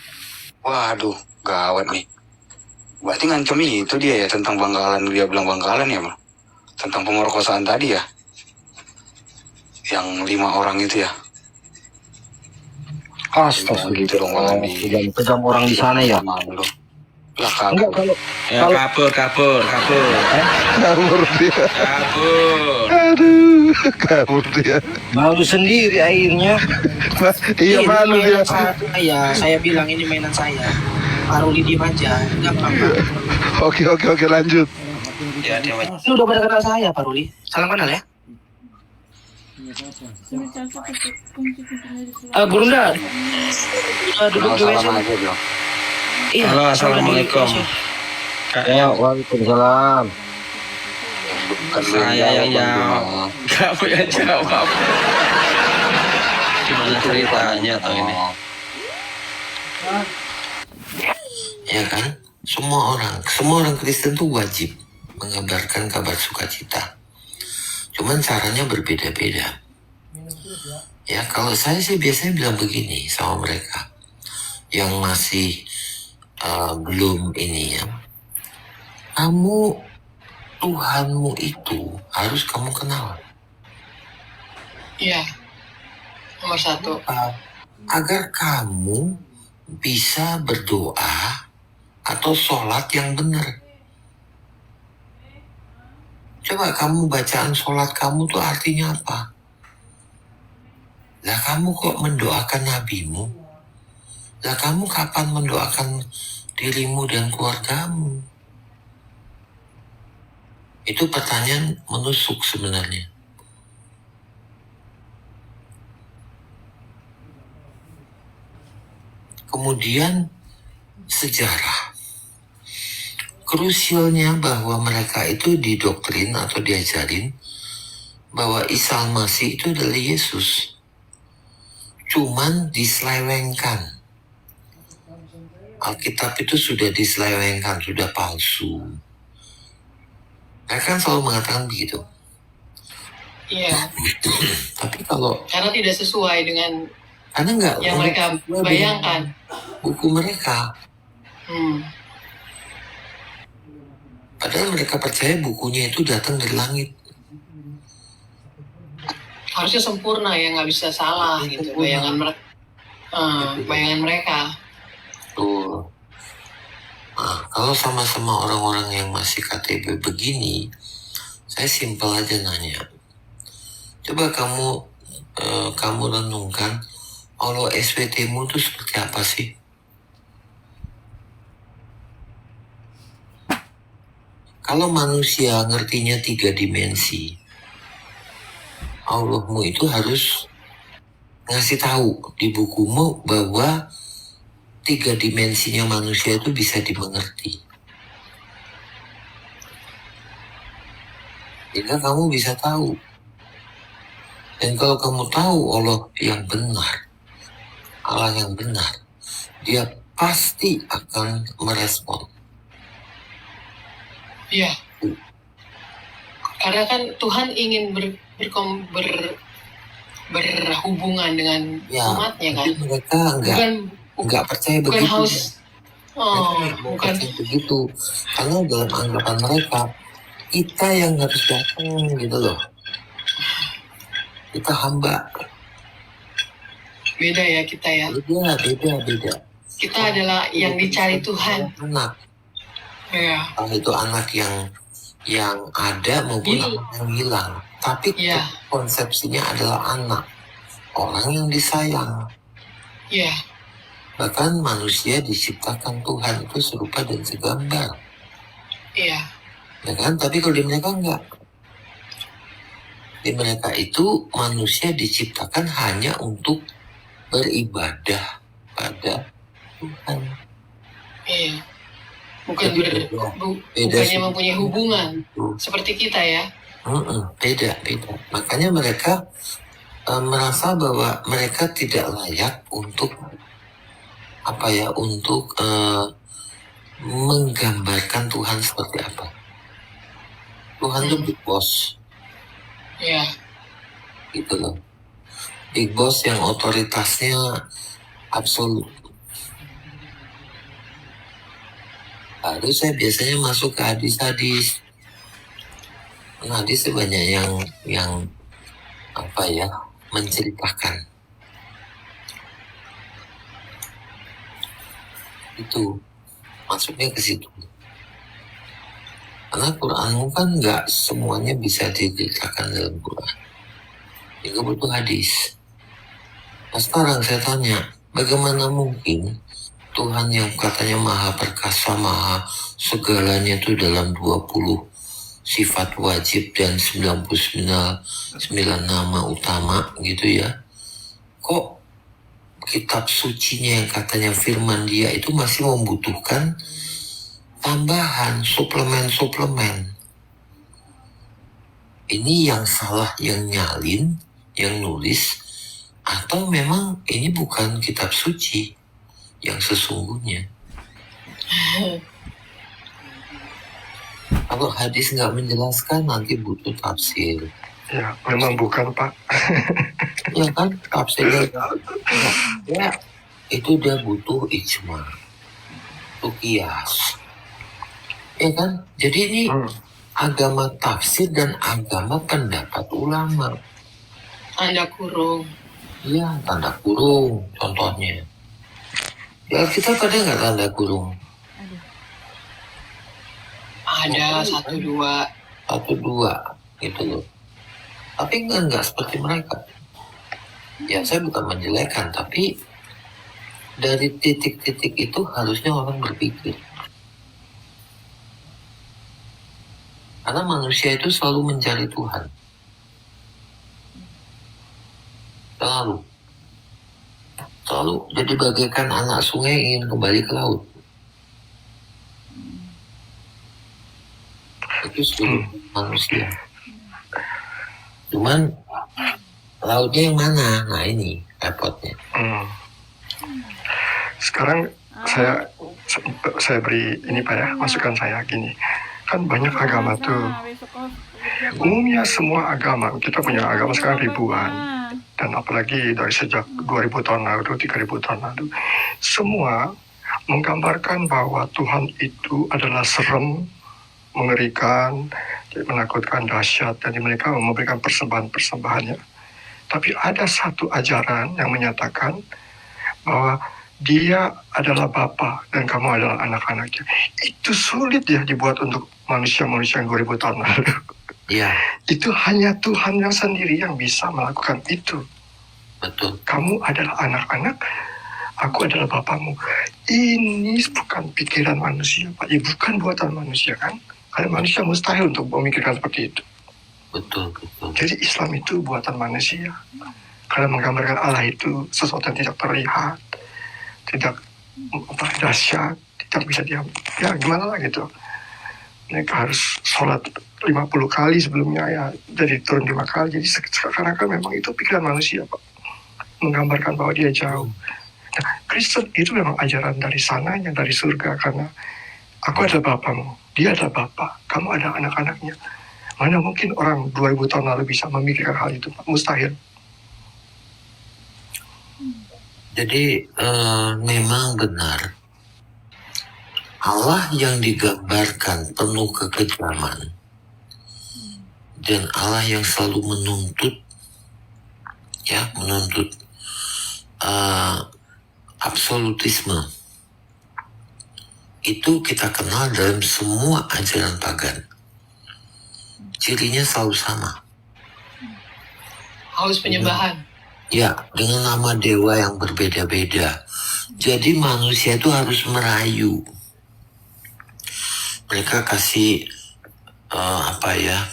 Speaker 3: Waduh, gawat nih. Berarti ngancam itu dia ya tentang Bangkalan, dia bilang Bangkalan ya, Bang? Tentang pemerkosaan tadi ya? Yang 5 orang itu ya?
Speaker 5: Astaga,
Speaker 3: Gitu dong, Bang Andi.
Speaker 5: Pegang orang di sana ya.
Speaker 3: Malu. Lah
Speaker 5: Enggak,
Speaker 3: kagak.
Speaker 5: kalau
Speaker 3: Kabur.
Speaker 1: Kabur dia.
Speaker 3: Kabur.
Speaker 1: Aduh, kabur dia.
Speaker 5: malu sendiri akhirnya.
Speaker 1: Iya,
Speaker 8: Ini
Speaker 1: malu dia.
Speaker 8: mainan saya bilang ini mainan saya. Paroli diem aja, nggak apa-apa.
Speaker 1: Oke, lanjut.
Speaker 3: Ya, dia
Speaker 8: Lu udah pada kenal saya, Paroli. Salam kenal ya.
Speaker 6: Sini Caca kunci pintunya di sebelah.
Speaker 8: Burunda. Duduk di WC.
Speaker 3: salam aja dong.
Speaker 8: Iya.
Speaker 5: Halo, assalamualaikum. Ya, waalaikumsalam.
Speaker 3: Saya yang jawab.
Speaker 5: Kamu yang jawab. Gimana ceritanya tuh ini?
Speaker 11: Ya kan, semua orang Kristen tuh wajib mengabarkan kabar sukacita. Cuman caranya berbeda-beda. Ya, kalau saya sih biasanya bilang begini sama mereka yang masih belum ini ya. Kamu, Tuhanmu itu harus kamu kenal.
Speaker 8: Iya. Nomor 1.
Speaker 11: Agar kamu bisa berdoa atau sholat yang benar. Coba kamu bacaan sholat kamu tuh artinya apa? Lah kamu kok mendoakan nabimu? Lah kamu kapan mendoakan dirimu dan keluargamu? Itu pertanyaan menusuk sebenarnya. Kemudian sejarah. Krusialnya bahwa mereka itu didoktrin atau diajarin bahwa Isa Al-Masih itu adalah Yesus. Cuman diselewengkan. Alkitab itu sudah diselewengkan, sudah palsu. Mereka kan selalu mengatakan begitu.
Speaker 8: Iya.
Speaker 11: Tapi kalau
Speaker 8: Karena tidak sesuai dengan
Speaker 11: karena nggak
Speaker 8: yang mereka bayangkan.
Speaker 11: buku mereka,
Speaker 8: Hmm.
Speaker 11: padahal mereka percaya bukunya itu datang dari langit.
Speaker 8: Harusnya sempurna ya, nggak bisa salah gitu bayangan mereka. Bayangan mereka.
Speaker 11: Tuh. Nah, kalau sama-sama orang-orang yang masih KTP begini, saya simpel aja nanya. Coba kamu renungkan, Allah SPT-mu itu seperti apa sih? Kalau manusia ngertinya 3 dimensi, Allahmu itu harus ngasih tahu di bukumu bahwa 3 dimensinya manusia itu bisa dimengerti. Sehingga kamu bisa tahu. Dan kalau kamu tahu Allah yang benar, Allah yang benar, dia pasti akan merespon.
Speaker 8: Iya. Karena kan Tuhan ingin berhubungan dengan umatnya kan.
Speaker 11: Tapi mereka nggak percaya
Speaker 8: bukan
Speaker 11: begitu.
Speaker 8: haus.
Speaker 11: Bukan begitu. Karena dalam anggapan mereka, kita yang harus datang gitu loh. Kita hamba.
Speaker 8: Beda ya kita ya.
Speaker 11: Beda.
Speaker 8: Kita adalah yang dicari Tuhan.
Speaker 11: Anak.
Speaker 8: Iya.
Speaker 11: Itu anak yang ada maupun anak yang hilang. Tapi konsepsinya adalah anak. Orang yang disayang.
Speaker 8: Iya.
Speaker 11: Bahkan manusia diciptakan Tuhan itu serupa dan segambar.
Speaker 8: Iya.
Speaker 11: Ya kan? Tapi kalau di mereka enggak. Di mereka itu manusia diciptakan hanya untuk beribadah pada Tuhan.
Speaker 8: Iya. Bukannya mempunyai hubungan seperti kita ya.
Speaker 11: Beda. Makanya mereka merasa bahwa mereka tidak layak untuk untuk menggambarkan Tuhan seperti apa. Tuhan itu big boss.
Speaker 8: Iya.
Speaker 11: Gitu loh. Big boss yang otoritasnya absolut. Lalu saya biasanya masuk ke hadis-hadis. Hadis banyak yang menceritakan itu, masuknya ke situ. Karena Quran kan nggak semuanya bisa diceritakan dalam Quran, juga butuh hadis. Nah sekarang saya tanya, bagaimana mungkin Tuhan yang katanya maha perkasa, maha segalanya itu dalam 20 sifat wajib dan 99 nama utama gitu ya, kok kitab sucinya yang katanya firman dia itu masih membutuhkan tambahan suplemen. Ini yang salah yang nyalin, yang nulis, atau memang ini bukan kitab suci yang sesungguhnya? Kalau hadis nggak menjelaskan, nanti butuh tafsir.
Speaker 9: Ya, memang bukan, Pak.
Speaker 11: Ya kan, tafsirnya ya itu dia butuh ijma, butuh qiyas. Ya kan, jadi ini agama tafsir dan agama pendapat ulama.
Speaker 8: Tanda kurung.
Speaker 11: Ya, tanda kurung contohnya. Ya kita pada nggak tanda kurung.
Speaker 8: Ada 1-2
Speaker 11: gitu loh. Tapi enggak seperti mereka. Ya saya bukan menjelekkan, tapi dari titik-titik itu harusnya orang berpikir. Karena manusia itu selalu mencari Tuhan. Selalu. Jadi bagaikan anak sungai ingin kembali ke laut. Itu seluruh manusia. Cuman lautnya yang mana? Nah ini repotnya.
Speaker 9: Sekarang saya beri ini Pak ya, masukan saya gini. Kan banyak agama tuh. Umumnya semua agama, kita punya agama sekarang ribuan. Dan apalagi dari sejak 2000 tahun lalu, 3000 tahun lalu. Semua menggambarkan bahwa Tuhan itu adalah serem, mengerikan, menakutkan, dahsyat, dan mereka memberikan persembahan-persembahannya. Tapi ada satu ajaran yang menyatakan bahwa dia adalah Bapa dan kamu adalah anak-anaknya. Itu sulit ya dibuat untuk manusia-manusia yang 2000 tahun lalu.
Speaker 11: Iya.
Speaker 9: Itu hanya Tuhan yang sendiri yang bisa melakukan itu.
Speaker 11: Betul.
Speaker 9: Kamu adalah anak-anak, aku adalah Bapamu. Ini bukan pikiran manusia, Pak. Bukan buatan manusia kan? Karena manusia mustahil untuk memikirkan seperti itu.
Speaker 11: Betul.
Speaker 9: Jadi Islam itu buatan manusia. Karena menggambarkan Allah itu sesuatu yang tidak terlihat, tidak dahsyat, tidak bisa diam. Ya gimana lah gitu. Mereka harus sholat 50 kali sebelumnya ya, jadi turun 5 kali. Jadi sekarang kan memang itu pikiran manusia, Pak. Menggambarkan bahwa dia jauh. Nah, Kristen itu memang ajaran dari sananya, dari surga. Karena aku adalah Bapamu, dia adalah Bapa, kamu adalah anak-anaknya. Mana mungkin orang 2000 tahun lalu bisa memikirkan hal itu, Pak? Mustahil.
Speaker 11: Jadi memang benar Allah yang digambarkan penuh kekejaman dan Allah yang selalu menuntut absolutisme itu kita kenal dalam semua ajaran pagan. Cirinya selalu sama.
Speaker 8: Haus penyembahan.
Speaker 11: Ya, dengan nama dewa yang berbeda-beda. Jadi manusia itu harus merayu. Mereka kasih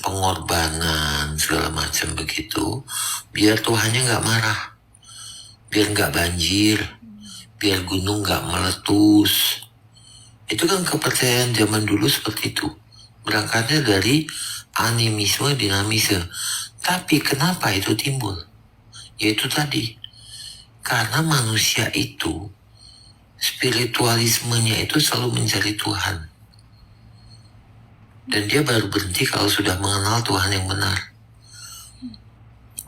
Speaker 11: pengorbanan segala macam begitu, biar Tuhannya nggak marah, biar nggak banjir, biar gunung nggak meletus. Itu kan kepercayaan zaman dulu seperti itu. Berangkatnya dari animisme, dinamisme. Tapi kenapa itu timbul? Yaitu tadi, karena manusia itu spiritualismenya itu selalu mencari Tuhan. Dan dia baru berhenti kalau sudah mengenal Tuhan yang benar.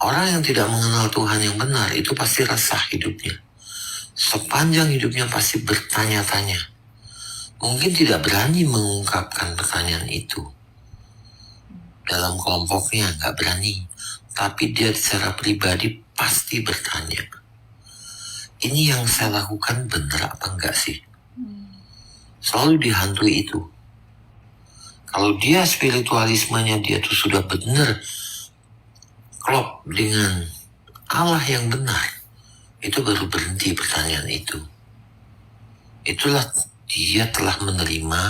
Speaker 11: Orang yang tidak mengenal Tuhan yang benar itu pasti resah hidupnya. Sepanjang hidupnya pasti bertanya-tanya. Mungkin tidak berani mengungkapkan pertanyaan itu. Dalam kelompoknya nggak berani. Tapi dia secara pribadi pasti bertanya. Ini yang saya lakukan benar apa enggak sih? Selalu dihantui itu. Kalau dia spiritualismenya dia tuh sudah benar klop dengan Allah yang benar, itu baru berhenti pertanyaan itu. Itulah dia telah menerima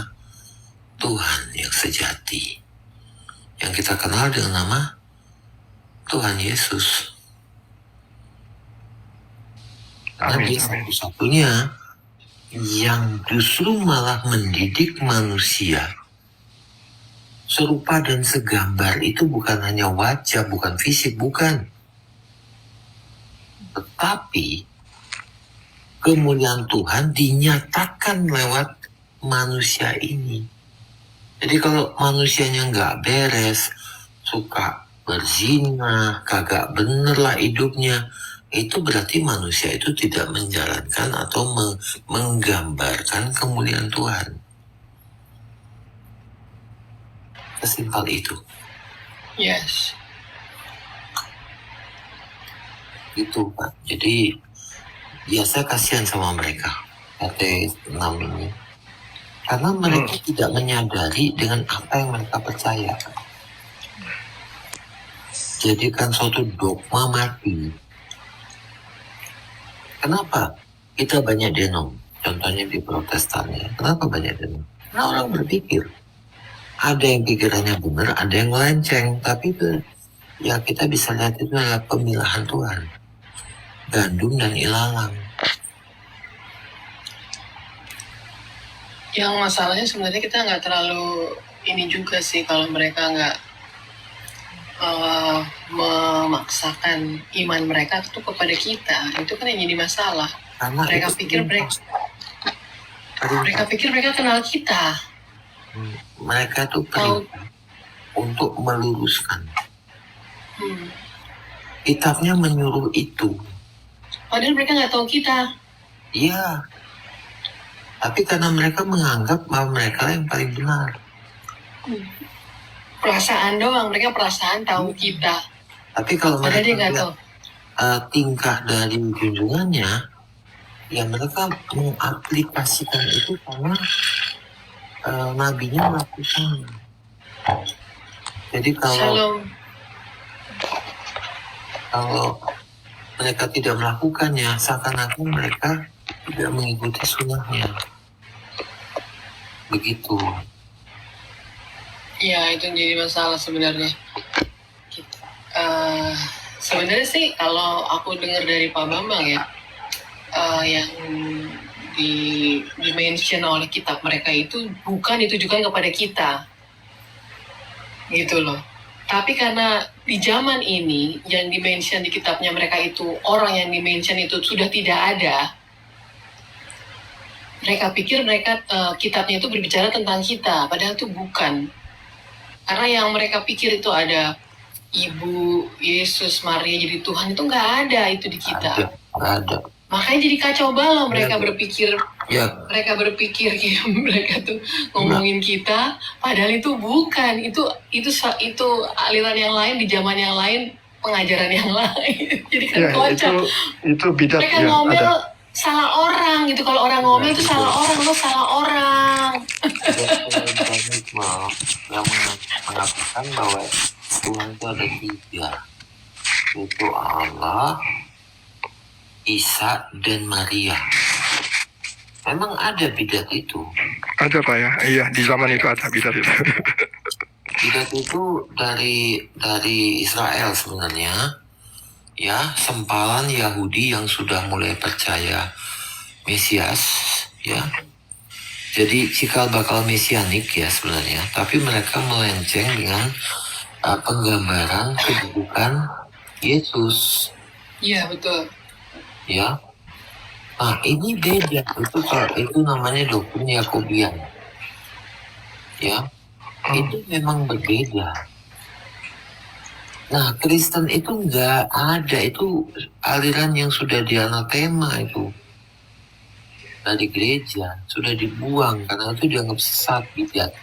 Speaker 11: Tuhan yang sejati, yang kita kenal dengan nama Tuhan Yesus. Karena dia satu-satunya yang justru malah mendidik manusia serupa dan segambar. Itu bukan hanya wajah, bukan fisik, bukan. Tetapi kemuliaan Tuhan dinyatakan lewat manusia ini. Jadi kalau manusianya nggak beres, suka berzina, kagak bener lah hidupnya, itu berarti manusia itu tidak menjalankan atau menggambarkan kemuliaan Tuhan. Sesimpel itu.
Speaker 8: Yes.
Speaker 11: Itu Pak. Jadi ya saya kasihan sama mereka RT 6 ini. Karena mereka tidak menyadari dengan apa yang mereka percaya. Jadikan suatu dogma mati. Kenapa? Kita banyak denom. Contohnya di Protestan ya. Kenapa banyak denom? Karena orang berpikir. Ada yang pikirannya benar, ada yang melenceng. Tapi itu ya kita bisa lihat itu adalah pemilahan Tuhan. Gandum dan ilalang.
Speaker 8: Yang masalahnya sebenarnya kita nggak terlalu ini juga sih kalau mereka nggak memaksakan iman mereka itu kepada kita. Itu kan yang jadi masalah.
Speaker 11: Karena
Speaker 8: mereka pikir mereka kenal kita.
Speaker 11: Mereka tuh perlu untuk meluruskan. Kitabnya menyuruh itu.
Speaker 8: Padahal mereka nggak tahu kita.
Speaker 11: Iya. Tapi karena mereka menganggap bahwa mereka yang paling benar.
Speaker 8: Perasaan doang, mereka perasaan tahu kita.
Speaker 11: Tapi kalau mereka
Speaker 8: dia nggak tahu
Speaker 11: tingkah dari junjungannya, ya mereka mengaplikasikan itu karena nabinya melakukan. Jadi kalau mereka tidak melakukannya, seakan-akan mereka tidak mengikuti sunnahnya. Begitu.
Speaker 8: Iya, itu jadi masalah sebenarnya. Sebenarnya sih kalau aku dengar dari Pak Bambang ya, yang di-mention oleh kitab mereka itu bukan ditujukan kepada kita, gitu loh. Tapi karena di zaman ini yang di-mention di kitabnya mereka itu, orang yang di-mention itu sudah tidak ada, mereka pikir kitabnya itu berbicara tentang kita, padahal itu bukan. Karena yang mereka pikir itu ada Ibu Yesus, Maria jadi Tuhan, itu nggak ada itu di kita.
Speaker 11: Ada.
Speaker 8: Makanya jadi kacau balau mereka berpikir.
Speaker 11: Ya.
Speaker 8: Mereka berpikir mereka tuh ngomongin kita, padahal itu bukan. Itu aliran yang lain di zaman yang lain, pengajaran yang lain. Jadi kan kocak.
Speaker 9: Itu bidat
Speaker 8: mereka
Speaker 9: ya.
Speaker 8: ngomel
Speaker 9: Ada.
Speaker 8: salah orang gitu. Kalau orang ngomel itu salah orang, lo salah orang.
Speaker 11: Yang mengatakan bahwa Tuhan itu ada 3, yaitu Allah, Isa, dan Maria. Memang ada bidat itu.
Speaker 9: Ada Pak ya, iya di zaman itu ada bidat itu.
Speaker 11: Bidat itu dari Israel sebenarnya, ya, sempalan Yahudi yang sudah mulai percaya Mesias, ya. Jadi cikal bakal mesianik ya sebenarnya, tapi mereka melenceng dengan penggambaran kedudukan Yesus,
Speaker 8: Iya, betul.
Speaker 11: ya. Nah, ini beda. Itu namanya doktrin Yakobian, ya. Itu memang berbeda. Nah, Kristen itu nggak ada. Itu aliran yang sudah dianatema itu dari gereja, sudah dibuang karena itu dianggap sesat, bidat.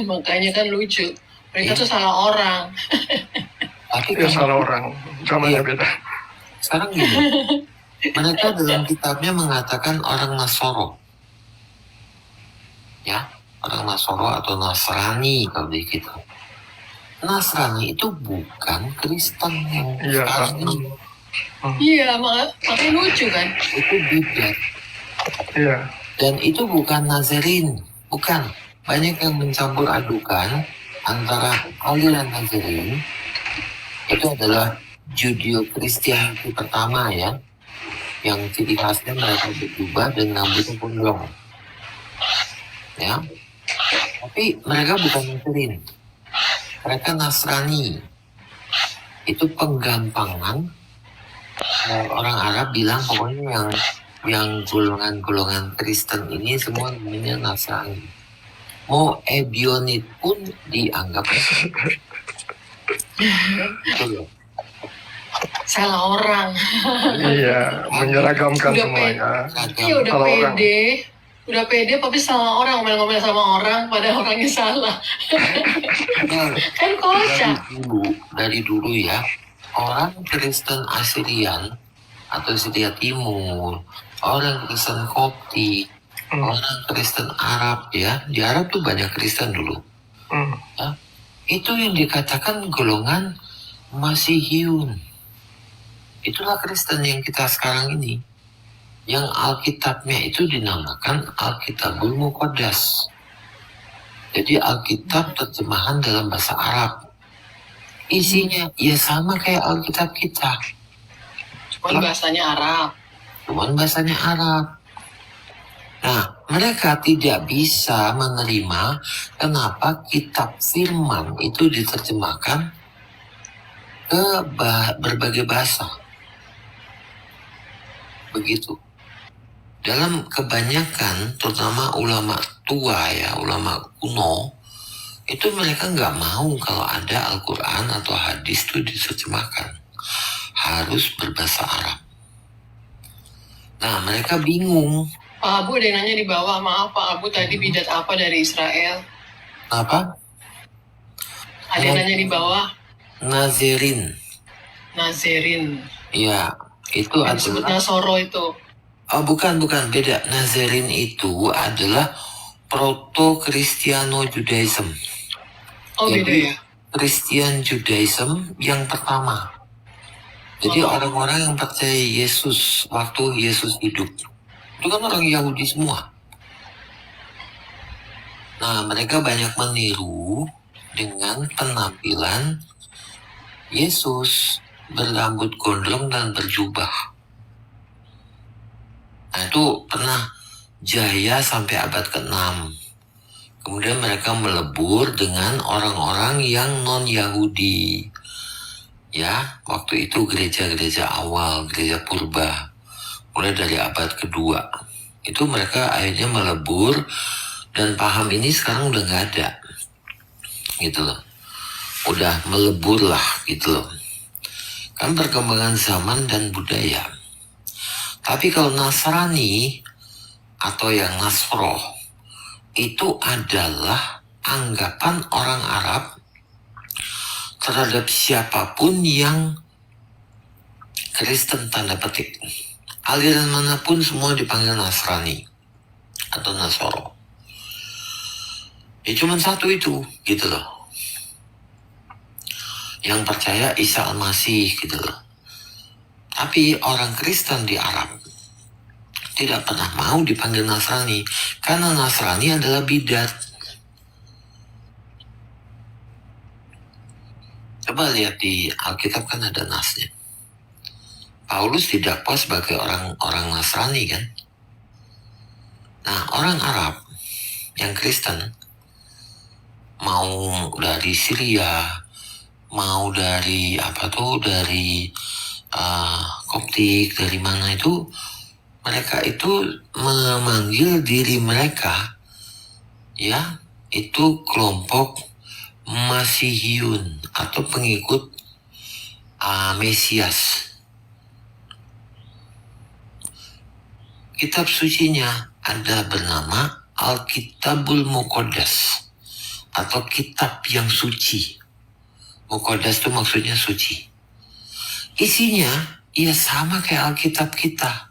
Speaker 8: Makanya kan lucu. Mereka tuh salah orang.
Speaker 11: Tapi
Speaker 9: Ya salah orang, zamannya beda.
Speaker 11: sekarang gini, mereka dalam kitabnya mengatakan orang Nasoro, ya, orang Nasoro atau Nasrani kalau di kitab. Nasrani itu bukan Kristen yang
Speaker 9: Iya.
Speaker 11: sekarang ini.
Speaker 8: Iya, makanya lucu kan.
Speaker 11: Itu bidat.
Speaker 9: Iya.
Speaker 11: Dan itu bukan Nazarin, bukan. Banyak yang mencampur adukan antara aliran Nazarin, itu adalah Judeo-Kristiani pertama ya, yang ciri khasnya mereka berjubah dan rambutnya gondrong. Ya, tapi mereka bukan Nazarin, mereka Nasrani. Itu penggampangan. Orang Arab bilang pokoknya yang golongan-golongan Kristen ini semua namanya Nasrani. Mau Ebionit pun dianggap itu loh.
Speaker 8: Salah orang.
Speaker 9: Iya, menyeragamkan
Speaker 8: Udah
Speaker 9: semuanya.
Speaker 8: Iya, udah
Speaker 9: Salah orang.
Speaker 8: pede. Udah pede tapi salah orang, ngomel-ngomel sama orang padahal orangnya salah. Kan kocak.
Speaker 11: Dari dulu ya, orang Kristen Assyrian atau Syria Timur, orang Kristen Koptik, orang Kristen Arab ya, di Arab tuh banyak Kristen dulu. Ya, itu yang dikatakan golongan Masihiyun. Itulah Kristen yang kita sekarang ini. Yang Alkitabnya itu dinamakan Alkitabul Muqaddas. Jadi Alkitab terjemahan dalam bahasa Arab. Isinya ya sama kayak Alkitab kita.
Speaker 8: Cuman bahasanya Arab.
Speaker 11: Nah, mereka tidak bisa menerima kenapa kitab firman itu diterjemahkan ke berbagai bahasa. Begitu. Dalam kebanyakan, terutama ulama tua ya, ulama kuno, itu mereka nggak mau kalau ada Al-Quran atau hadis itu diterjemahkan. Harus berbahasa Arab. Nah, mereka bingung.
Speaker 8: Pak Abu ada yang nanya di bawah, maaf Pak Abu tadi bidat apa dari Israel?
Speaker 11: Apa?
Speaker 8: Ada yang nanya di bawah,
Speaker 11: Nazarin.
Speaker 8: Nazarin.
Speaker 11: Ya, itu
Speaker 8: Yang disebut
Speaker 11: adalah...
Speaker 8: Nasoro itu.
Speaker 11: Oh, bukan, beda. Nazarin itu adalah Proto-Kristiano Judaism.
Speaker 8: Oh, beda ya?
Speaker 11: Christian Judaism yang pertama. Jadi orang-orang yang percaya Yesus waktu Yesus hidup. Itu kan orang Yahudi semua. Nah, mereka banyak meniru dengan penampilan Yesus berambut gondrong dan berjubah. Nah, itu pernah jaya sampai abad ke-6. Kemudian mereka melebur dengan orang-orang yang non-Yahudi. Ya, waktu itu gereja-gereja awal, gereja purba. Mulai dari abad kedua. Itu mereka akhirnya melebur dan paham ini sekarang udah nggak ada. Gitu loh. Udah melebur lah gitu loh. Kan perkembangan zaman dan budaya. Tapi kalau Nasrani atau yang Nasroh itu adalah anggapan orang Arab terhadap siapapun yang Kristen tanda petik. Aliran manapun semua dipanggil Nasrani atau Nasoro. Ya cuma satu itu gitu loh. Yang percaya Isa Al-Masih gitu loh. Tapi orang Kristen di Arab tidak pernah mau dipanggil Nasrani karena Nasrani adalah bidat. Coba lihat di Alkitab kan ada nasnya. Paulus didakwa sebagai orang Nasrani kan. Nah, orang Arab yang Kristen mau dari Syria, mau dari dari Koptik, dari mana itu, mereka itu memanggil diri mereka ya itu kelompok Masihiyun atau pengikut Mesias. Kitab sucinya ada bernama Alkitabul Muqaddas atau kitab yang suci. Muqaddas itu maksudnya suci. Isinya ya sama kayak Alkitab kita.